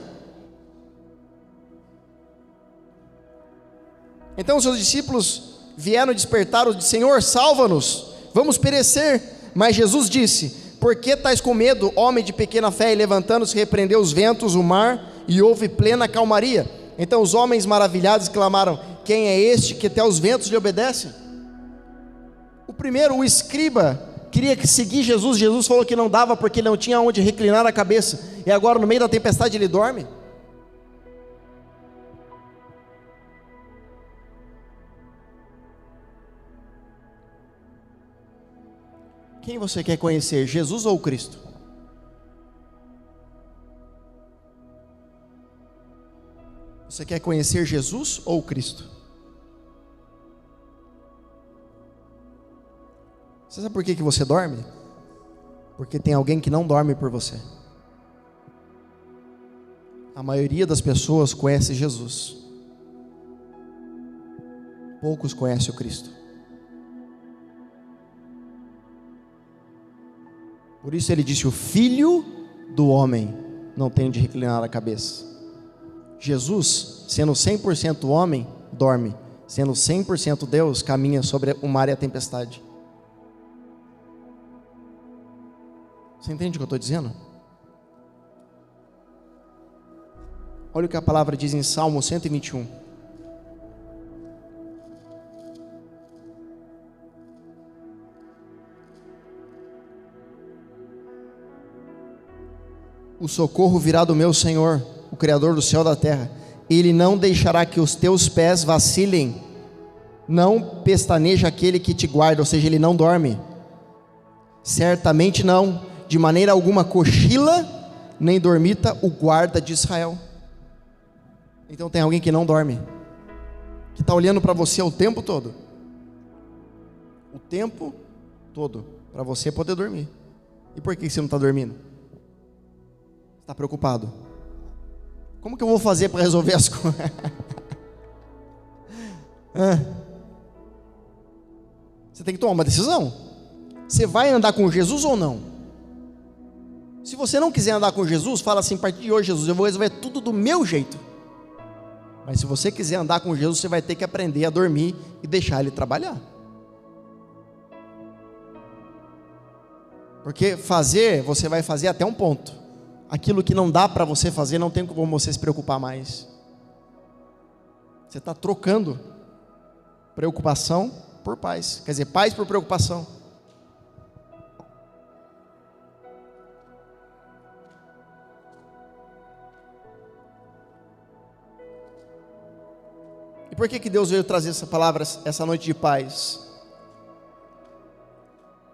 Então os seus discípulos vieram despertar o de Senhor, salva-nos, vamos perecer. Mas Jesus disse, por que tais com medo, homem de pequena fé? E levantando-se repreendeu os ventos, o mar, e houve plena calmaria. Então os homens maravilhados clamaram, quem é este que até os ventos lhe obedecem? O primeiro, o escriba, queria seguir Jesus, Jesus falou que não dava porque ele não tinha onde reclinar a cabeça, e agora no meio da tempestade ele dorme? Quem você quer conhecer, Jesus ou Cristo? Você quer conhecer Jesus ou Cristo? Você sabe por que você dorme? Porque tem alguém que não dorme por você. A maioria das pessoas conhece Jesus. Poucos conhecem o Cristo. Por isso ele disse, o filho do homem não tem de reclinar a cabeça. Jesus, sendo 100% homem, dorme. Sendo 100% Deus, caminha sobre o mar e a tempestade. Você entende o que eu estou dizendo? Olha o que a palavra diz em Salmo 121. O socorro virá do meu Senhor, o Criador do céu e da terra. Ele não deixará que os teus pés vacilem. Não pestaneja aquele que te guarda, ou seja, ele não dorme. Certamente não, de maneira alguma cochila, nem dormita o guarda de Israel. Então tem alguém que não dorme, que está olhando para você o tempo todo. O tempo todo, para você poder dormir. E por que você não está dormindo? Você está preocupado. Como que eu vou fazer para resolver as coisas? Você tem que tomar uma decisão. Você vai andar com Jesus ou não? Se você não quiser andar com Jesus, fala assim: a partir de hoje, Jesus, eu vou resolver tudo do meu jeito. Mas se você quiser andar com Jesus, você vai ter que aprender a dormir e deixar Ele trabalhar. Porque fazer, você vai fazer até um ponto. Aquilo que não dá para você fazer, não tem como você se preocupar mais. Você está trocando preocupação por paz. Quer dizer, paz por preocupação. E por que Deus veio trazer essa palavra essa noite de paz?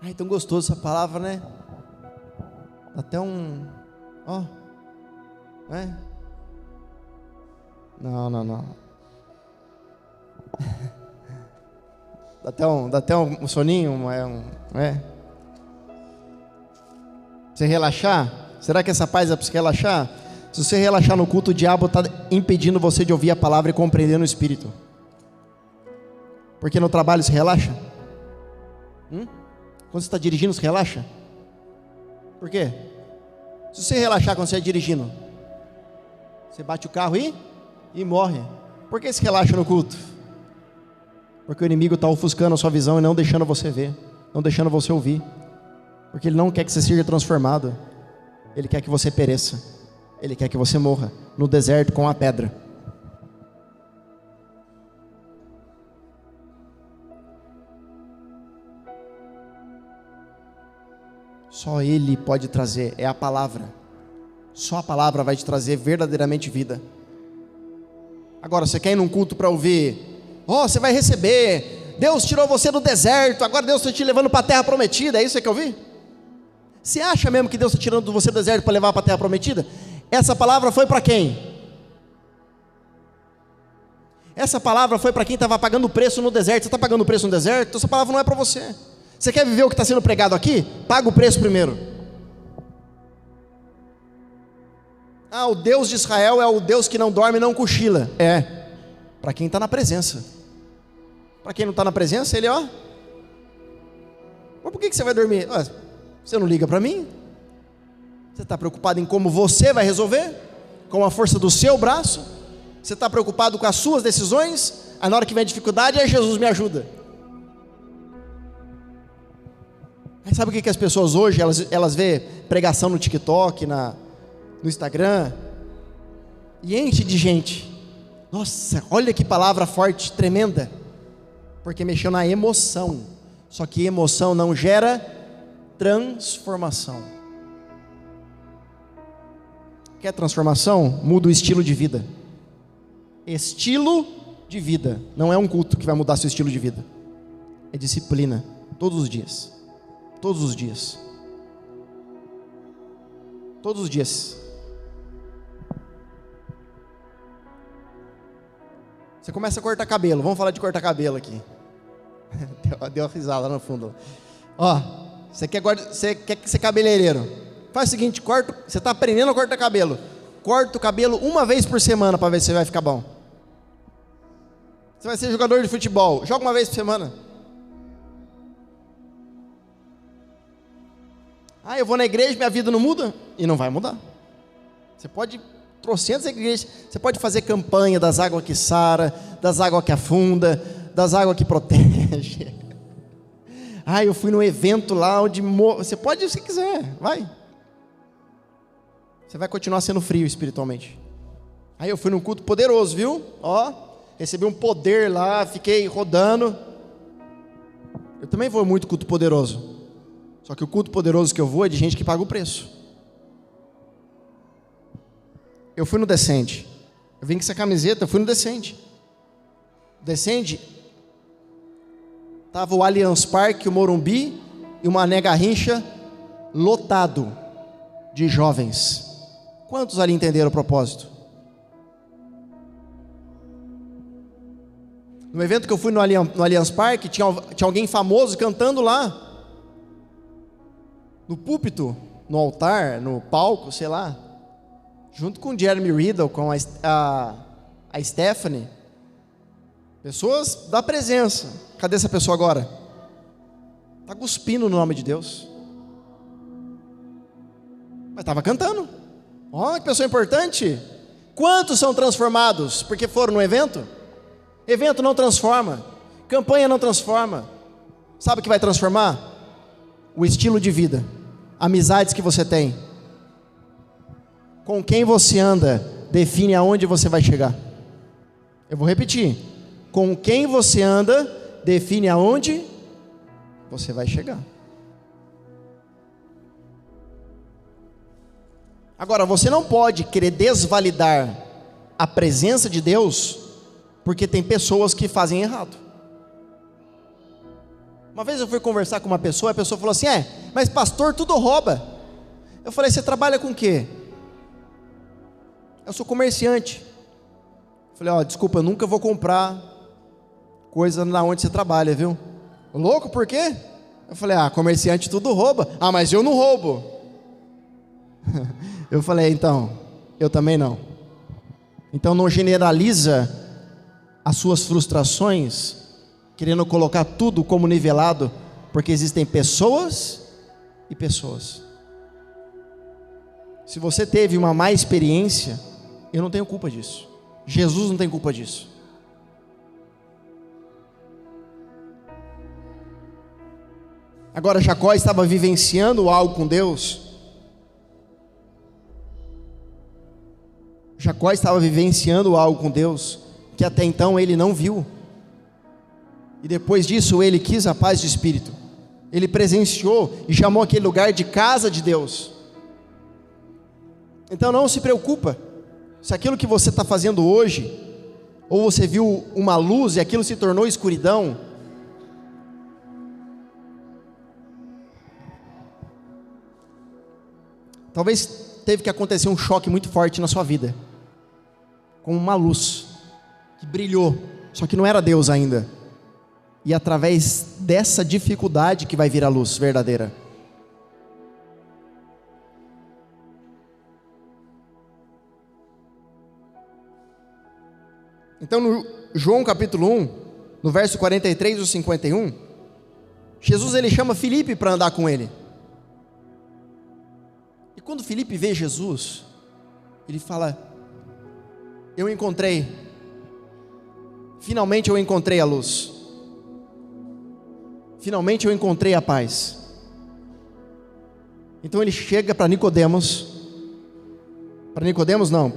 Ai, tão gostoso essa palavra, né? Dá até um... né? Não. Dá até um soninho, Você relaxar? Será que essa paz é para você relaxar? Se você relaxar no culto, o diabo está impedindo você de ouvir a palavra e compreender no espírito. Porque no trabalho você relaxa? Quando você está dirigindo, você relaxa? Por quê? Se você relaxar quando você está dirigindo, você bate o carro e morre. Por que você relaxa no culto? Porque o inimigo está ofuscando a sua visão e não deixando você ver, não deixando você ouvir. Porque ele não quer que você seja transformado. Ele quer que você pereça. Ele quer que você morra no deserto com a pedra. Só Ele pode trazer, é a palavra. Só a palavra vai te trazer verdadeiramente vida. Agora, você quer ir num culto para ouvir: você vai receber, Deus tirou você do deserto, agora Deus está te levando para a terra prometida. É isso que você quer ouvir? Você acha mesmo que Deus está tirando você do deserto para levar para a terra prometida? Essa palavra foi para quem? Essa palavra foi para quem estava pagando o preço no deserto. Você está pagando o preço no deserto? Então essa palavra não é para você. Você quer viver o que está sendo pregado aqui? Paga o preço primeiro. O Deus de Israel é o Deus que não dorme e não cochila. Para quem está na presença. Para quem não está na presença, ele Mas por que você vai dormir? Você não liga para mim? Você está preocupado em como você vai resolver? Com a força do seu braço? Você está preocupado com as suas decisões? Aí na hora que vem a dificuldade, Jesus me ajuda. Aí sabe o que as pessoas hoje, elas vê pregação no TikTok, no Instagram, e enche de gente. Nossa, olha que palavra forte, tremenda. Porque mexeu na emoção. Só que emoção não gera transformação. Quer transformação? Muda o estilo de vida. Estilo de vida. Não é um culto que vai mudar seu estilo de vida. É disciplina. Todos os dias. Todos os dias. Todos os dias. Você começa a cortar cabelo. Vamos falar de cortar cabelo aqui. Deu uma risada lá no fundo. Você quer ser cabeleireiro? Faz o seguinte, você está aprendendo a cortar cabelo. Corta o cabelo uma vez por semana para ver se vai ficar bom. Você vai ser jogador de futebol, joga uma vez por semana. Eu vou na igreja, minha vida não muda? E não vai mudar. Você pode trocentas igrejas, você pode fazer campanha das águas que sara, das águas que afunda, das águas que protege. Eu fui num evento lá onde você pode, se quiser, vai. Você vai continuar sendo frio espiritualmente. Eu fui num culto poderoso, viu? Recebi um poder lá, fiquei rodando. Eu também vou muito culto poderoso. Só que o culto poderoso que eu vou é de gente que paga o preço. Eu fui no Descende. Eu vim com essa camiseta, eu fui no Descende. Descende, estava o Allianz Parque, o Morumbi e o Mané Garrincha lotado de jovens. Quantos ali entenderam o propósito? No evento que eu fui no Allianz Parque, tinha alguém famoso cantando lá. No púlpito, no altar, no palco, sei lá. Junto com o Jeremy Riddle, com a Stephanie. Pessoas da presença. Cadê essa pessoa agora? Está cuspindo no nome de Deus. Mas estava cantando. Ó, que pessoa importante. Quantos são transformados porque foram no evento? Evento não transforma. Campanha não transforma. Sabe o que vai transformar? O estilo de vida. Amizades que você tem. Com quem você anda define aonde você vai chegar. Eu vou repetir. Com quem você anda define aonde você vai chegar. Agora, você não pode querer desvalidar a presença de Deus porque tem pessoas que fazem errado. Uma vez eu fui conversar com uma pessoa, a pessoa falou assim: mas pastor tudo rouba. Eu falei: você trabalha com o quê? Eu sou comerciante. Eu falei: desculpa, eu nunca vou comprar coisa na onde você trabalha, viu? Louco, por quê? Eu falei: comerciante tudo rouba. Mas eu não roubo. Eu falei: então, eu também não. Então não generaliza as suas frustrações, querendo colocar tudo como nivelado, porque existem pessoas e pessoas. Se você teve uma má experiência, eu não tenho culpa disso. Jesus não tem culpa disso. Agora, Jacó estava vivenciando algo com Deus. Jacó estava vivenciando algo com Deus que até então ele não viu. E depois disso ele quis a paz de espírito. Ele presenciou e chamou aquele lugar de casa de Deus. Então não se preocupa se aquilo que você está fazendo hoje, ou você viu uma luz e aquilo se tornou escuridão. Talvez teve que acontecer um choque muito forte na sua vida, como uma luz que brilhou, só que não era Deus ainda. E através dessa dificuldade que vai vir a luz verdadeira. Então no João capítulo 1, no verso 43 ou 51, Jesus ele chama Filipe para andar com ele. E quando Filipe vê Jesus, ele fala: eu encontrei, finalmente eu encontrei a luz. Finalmente eu encontrei a paz. Então ele chega para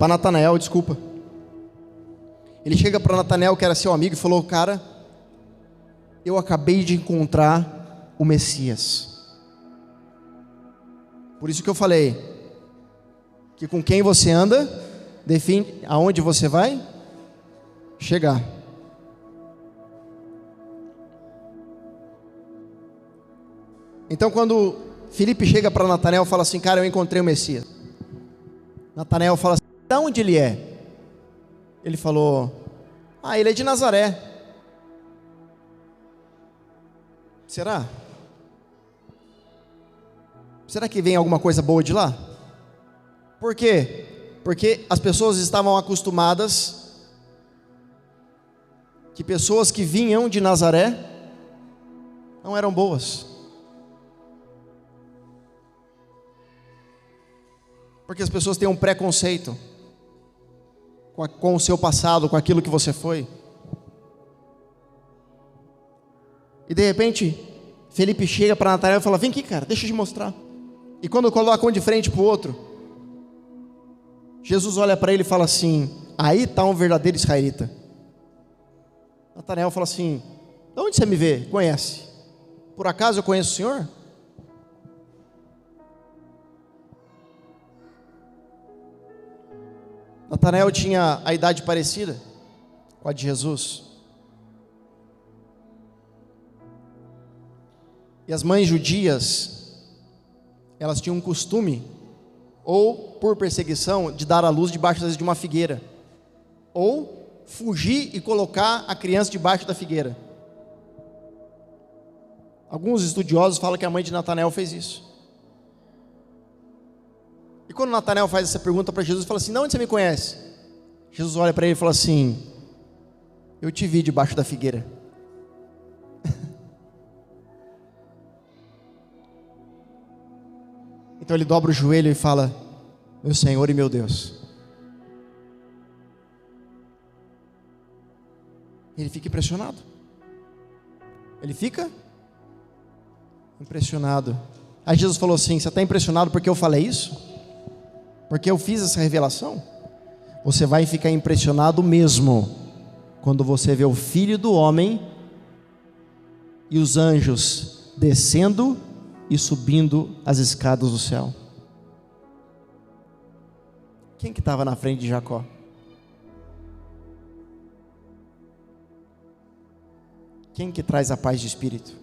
Natanael, desculpa. Ele chega para Natanael, que era seu amigo, e falou: cara, eu acabei de encontrar o Messias. Por isso que eu falei, que com quem você anda, define aonde você vai chegar. Então quando Filipe chega para Natanael, fala assim: cara, eu encontrei o Messias. Natanael fala assim: de onde ele é? Ele falou: ele é de Nazaré. Será? Será que vem alguma coisa boa de lá? Por quê? Porque as pessoas estavam acostumadas que pessoas que vinham de Nazaré não eram boas. Porque as pessoas têm um preconceito com o seu passado, com aquilo que você foi. E de repente, Felipe chega para Natanael e fala: vem aqui, cara, deixa eu te mostrar. E quando coloca um de frente para o outro, Jesus olha para ele e fala assim: aí está um verdadeiro israelita. Natanael fala assim: de onde você me vê? Conhece? Por acaso eu conheço o Senhor? Natanael tinha a idade parecida com a de Jesus. E as mães judias, elas tinham um costume, ou por perseguição, de dar à luz debaixo de uma figueira, ou fugir e colocar a criança debaixo da figueira. Alguns estudiosos falam que a mãe de Natanael fez isso. E quando Natanael faz essa pergunta para Jesus, fala assim: de onde você me conhece? Jesus olha para ele e fala assim: eu te vi debaixo da figueira. Então ele dobra o joelho e fala: meu Senhor e meu Deus. Ele fica impressionado. Ele fica impressionado. Aí Jesus falou assim: você está impressionado porque eu falei isso? Porque eu fiz essa revelação? Você vai ficar impressionado mesmo quando você vê o Filho do Homem e os anjos descendo e subindo as escadas do céu. Quem que estava na frente de Jacó? Quem que traz a paz de espírito?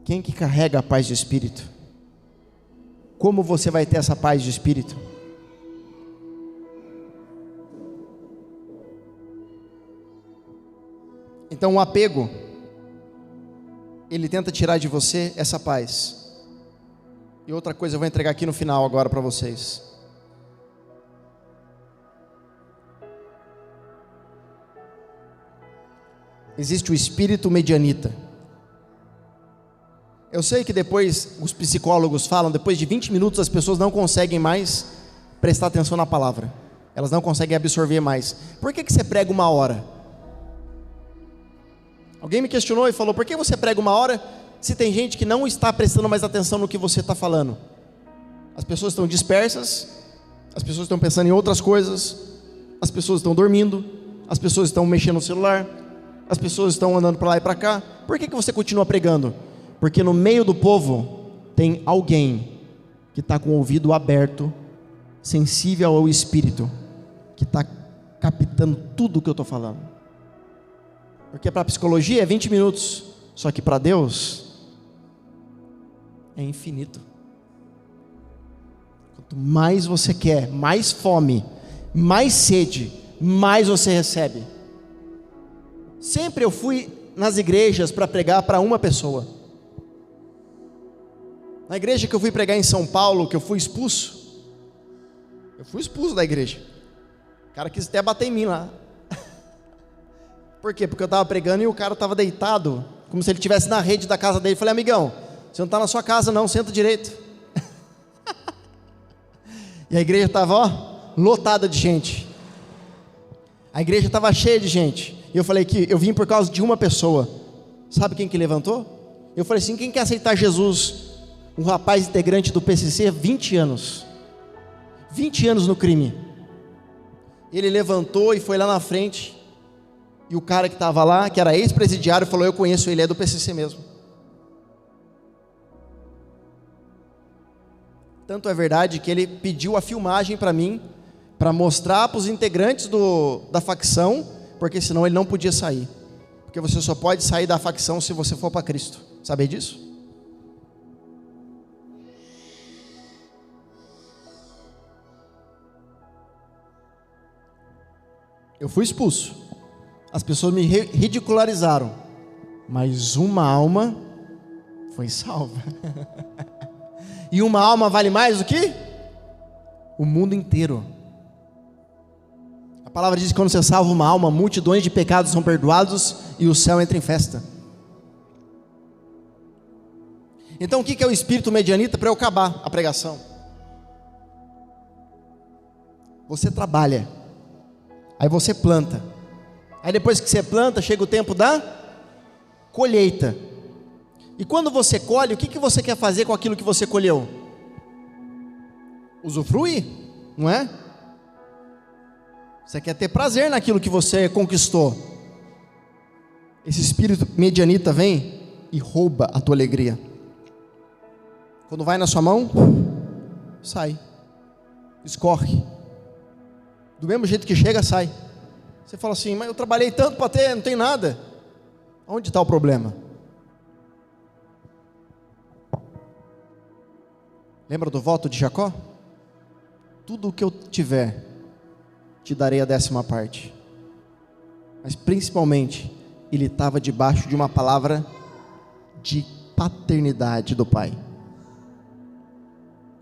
Quem que carrega a paz de espírito? Como você vai ter essa paz de espírito? Então o apego, ele tenta tirar de você essa paz. E outra coisa eu vou entregar aqui no final agora para vocês. Existe o espírito medianita. Eu sei que depois os psicólogos falam, depois de 20 minutos as pessoas não conseguem mais prestar atenção na palavra. Elas não conseguem absorver mais. Por que você prega 1 hora? Alguém me questionou e falou: por que você prega 1 hora se tem gente que não está prestando mais atenção no que você está falando? As pessoas estão dispersas, as pessoas estão pensando em outras coisas, as pessoas estão dormindo, as pessoas estão mexendo no celular, as pessoas estão andando para lá e para cá. Por que você continua pregando? Porque no meio do povo tem alguém que está com o ouvido aberto, sensível ao Espírito, que está captando tudo o que eu estou falando. Porque para a psicologia é 20 minutos, só que para Deus é infinito. Quanto mais você quer, mais fome, mais sede, mais você recebe. Sempre eu fui nas igrejas para pregar para uma pessoa. Na igreja que eu fui pregar em São Paulo, que eu fui expulso da igreja. O cara quis até bater em mim lá. Por quê? Porque eu estava pregando e o cara estava deitado, como se ele estivesse na rede da casa dele. Eu falei: amigão, você não está na sua casa não, senta direito. E a igreja estava lotada de gente. A igreja estava cheia de gente. E eu falei que eu vim por causa de uma pessoa. Sabe quem que levantou? Eu falei assim: quem quer aceitar Jesus? Um rapaz integrante do PCC, 20 anos. 20 anos no crime. Ele levantou e foi lá na frente. E o cara que estava lá, que era ex-presidiário, falou: eu conheço ele, é do PCC mesmo. Tanto é verdade que ele pediu a filmagem para mim, para mostrar para os integrantes da facção, porque senão ele não podia sair. Porque você só pode sair da facção se você for para Cristo. Sabia disso? Eu fui expulso. As pessoas me ridicularizaram. Mas uma alma foi salva. E uma alma vale mais do que o mundo inteiro. A palavra diz que quando você salva uma alma, multidões de pecados são perdoados e o céu entra em festa. Então o que é o espírito medianita? Para eu acabar a pregação. Você trabalha, aí você planta, aí depois que você planta, chega o tempo da colheita. E quando você colhe, o que você quer fazer com aquilo que você colheu? Usufruir, não é? Você quer ter prazer naquilo que você conquistou. Esse espírito medianita vem e rouba a tua alegria. Quando vai na sua mão, sai, escorre. Do mesmo jeito que chega, sai. Você fala assim: mas eu trabalhei tanto para ter, não tem nada. Onde está o problema? Lembra do voto de Jacó? Tudo o que eu tiver, te darei a 10ª parte. Mas principalmente, ele estava debaixo de uma palavra de paternidade do Pai.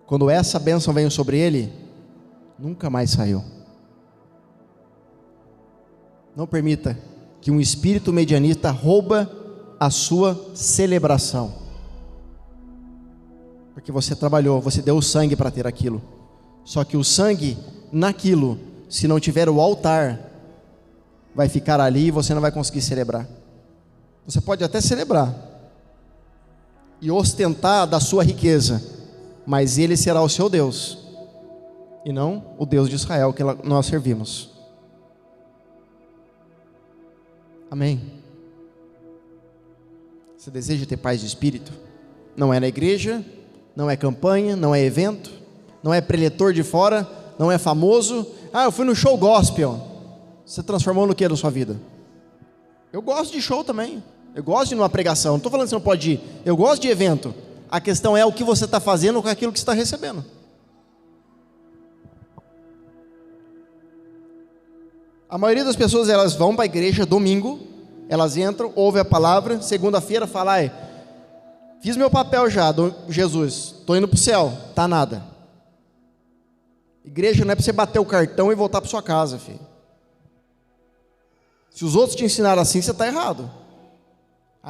Quando essa bênção veio sobre ele, nunca mais saiu. Não permita que um espírito medianista rouba a sua celebração. Porque você trabalhou, você deu o sangue para ter aquilo. Só que o sangue naquilo, se não tiver o altar, vai ficar ali e você não vai conseguir celebrar. Você pode até celebrar e ostentar da sua riqueza, mas ele será o seu Deus e não o Deus de Israel que nós servimos. Amém? Você deseja ter paz de espírito? Não é na igreja, não é campanha, não é evento, não é preletor de fora, não é famoso. Ah, eu fui no show gospel. Você transformou no que da sua vida? Eu gosto de show também. Eu gosto de ir numa pregação. Não estou falando que você não pode ir. Eu gosto de evento. A questão é o que você está fazendo com aquilo que você está recebendo. A maioria das pessoas, elas vão para a igreja domingo, elas entram, ouvem a palavra, segunda-feira fala, fiz meu papel já, Jesus, estou indo para o céu, tá nada. Igreja não é para você bater o cartão e voltar para sua casa, filho. Se os outros te ensinaram assim, você está errado.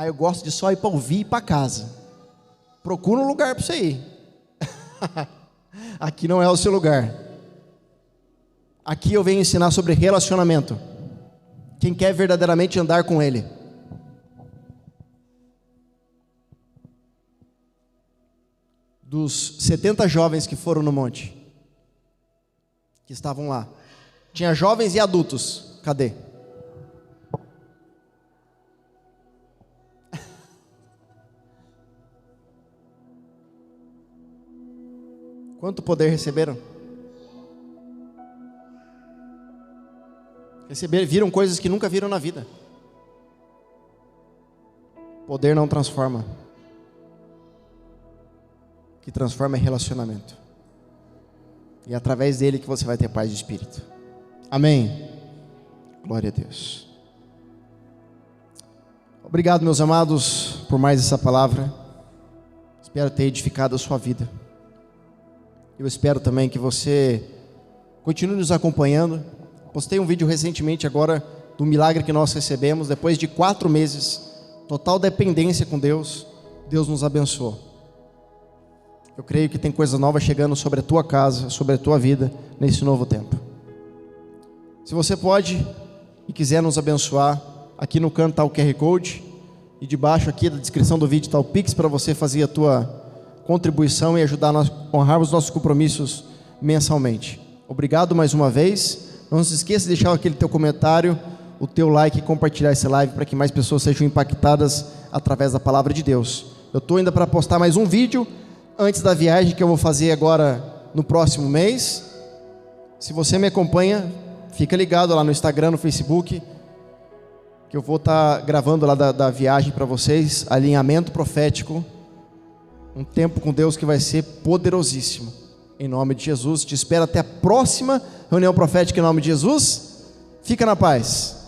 Eu gosto de só ir para ouvir e ir para casa. Procura um lugar para você ir. Aqui não é o seu lugar. Aqui eu venho ensinar sobre relacionamento. Quem quer verdadeiramente andar com Ele. Dos 70 jovens que foram no monte, que estavam lá, tinha jovens e adultos. Cadê? Quanto poder receberam? Viram coisas que nunca viram na vida. Poder não transforma. O que transforma é relacionamento. E é através dele que você vai ter paz de espírito. Amém? Glória a Deus. Obrigado, meus amados, por mais essa palavra. Espero ter edificado a sua vida. Eu espero também que você continue nos acompanhando. Postei um vídeo recentemente agora do milagre que nós recebemos. Depois de 4 meses, total dependência com Deus, Deus nos abençoou. Eu creio que tem coisa nova chegando sobre a tua casa, sobre a tua vida, nesse novo tempo. Se você pode e quiser nos abençoar, aqui no canto está o QR Code, e debaixo aqui da descrição do vídeo está o Pix para você fazer a tua contribuição e ajudar a honrarmos nossos compromissos mensalmente. Obrigado mais uma vez. Não se esqueça de deixar aquele teu comentário, o teu like e compartilhar esse live para que mais pessoas sejam impactadas através da palavra de Deus. Eu estou ainda para postar mais um vídeo antes da viagem que eu vou fazer agora no próximo mês. Se você me acompanha, fica ligado lá no Instagram, no Facebook, que eu vou estar gravando lá da viagem para vocês, alinhamento profético, um tempo com Deus que vai ser poderosíssimo. Em nome de Jesus, te espero até a próxima reunião profética em nome de Jesus. Fica na paz.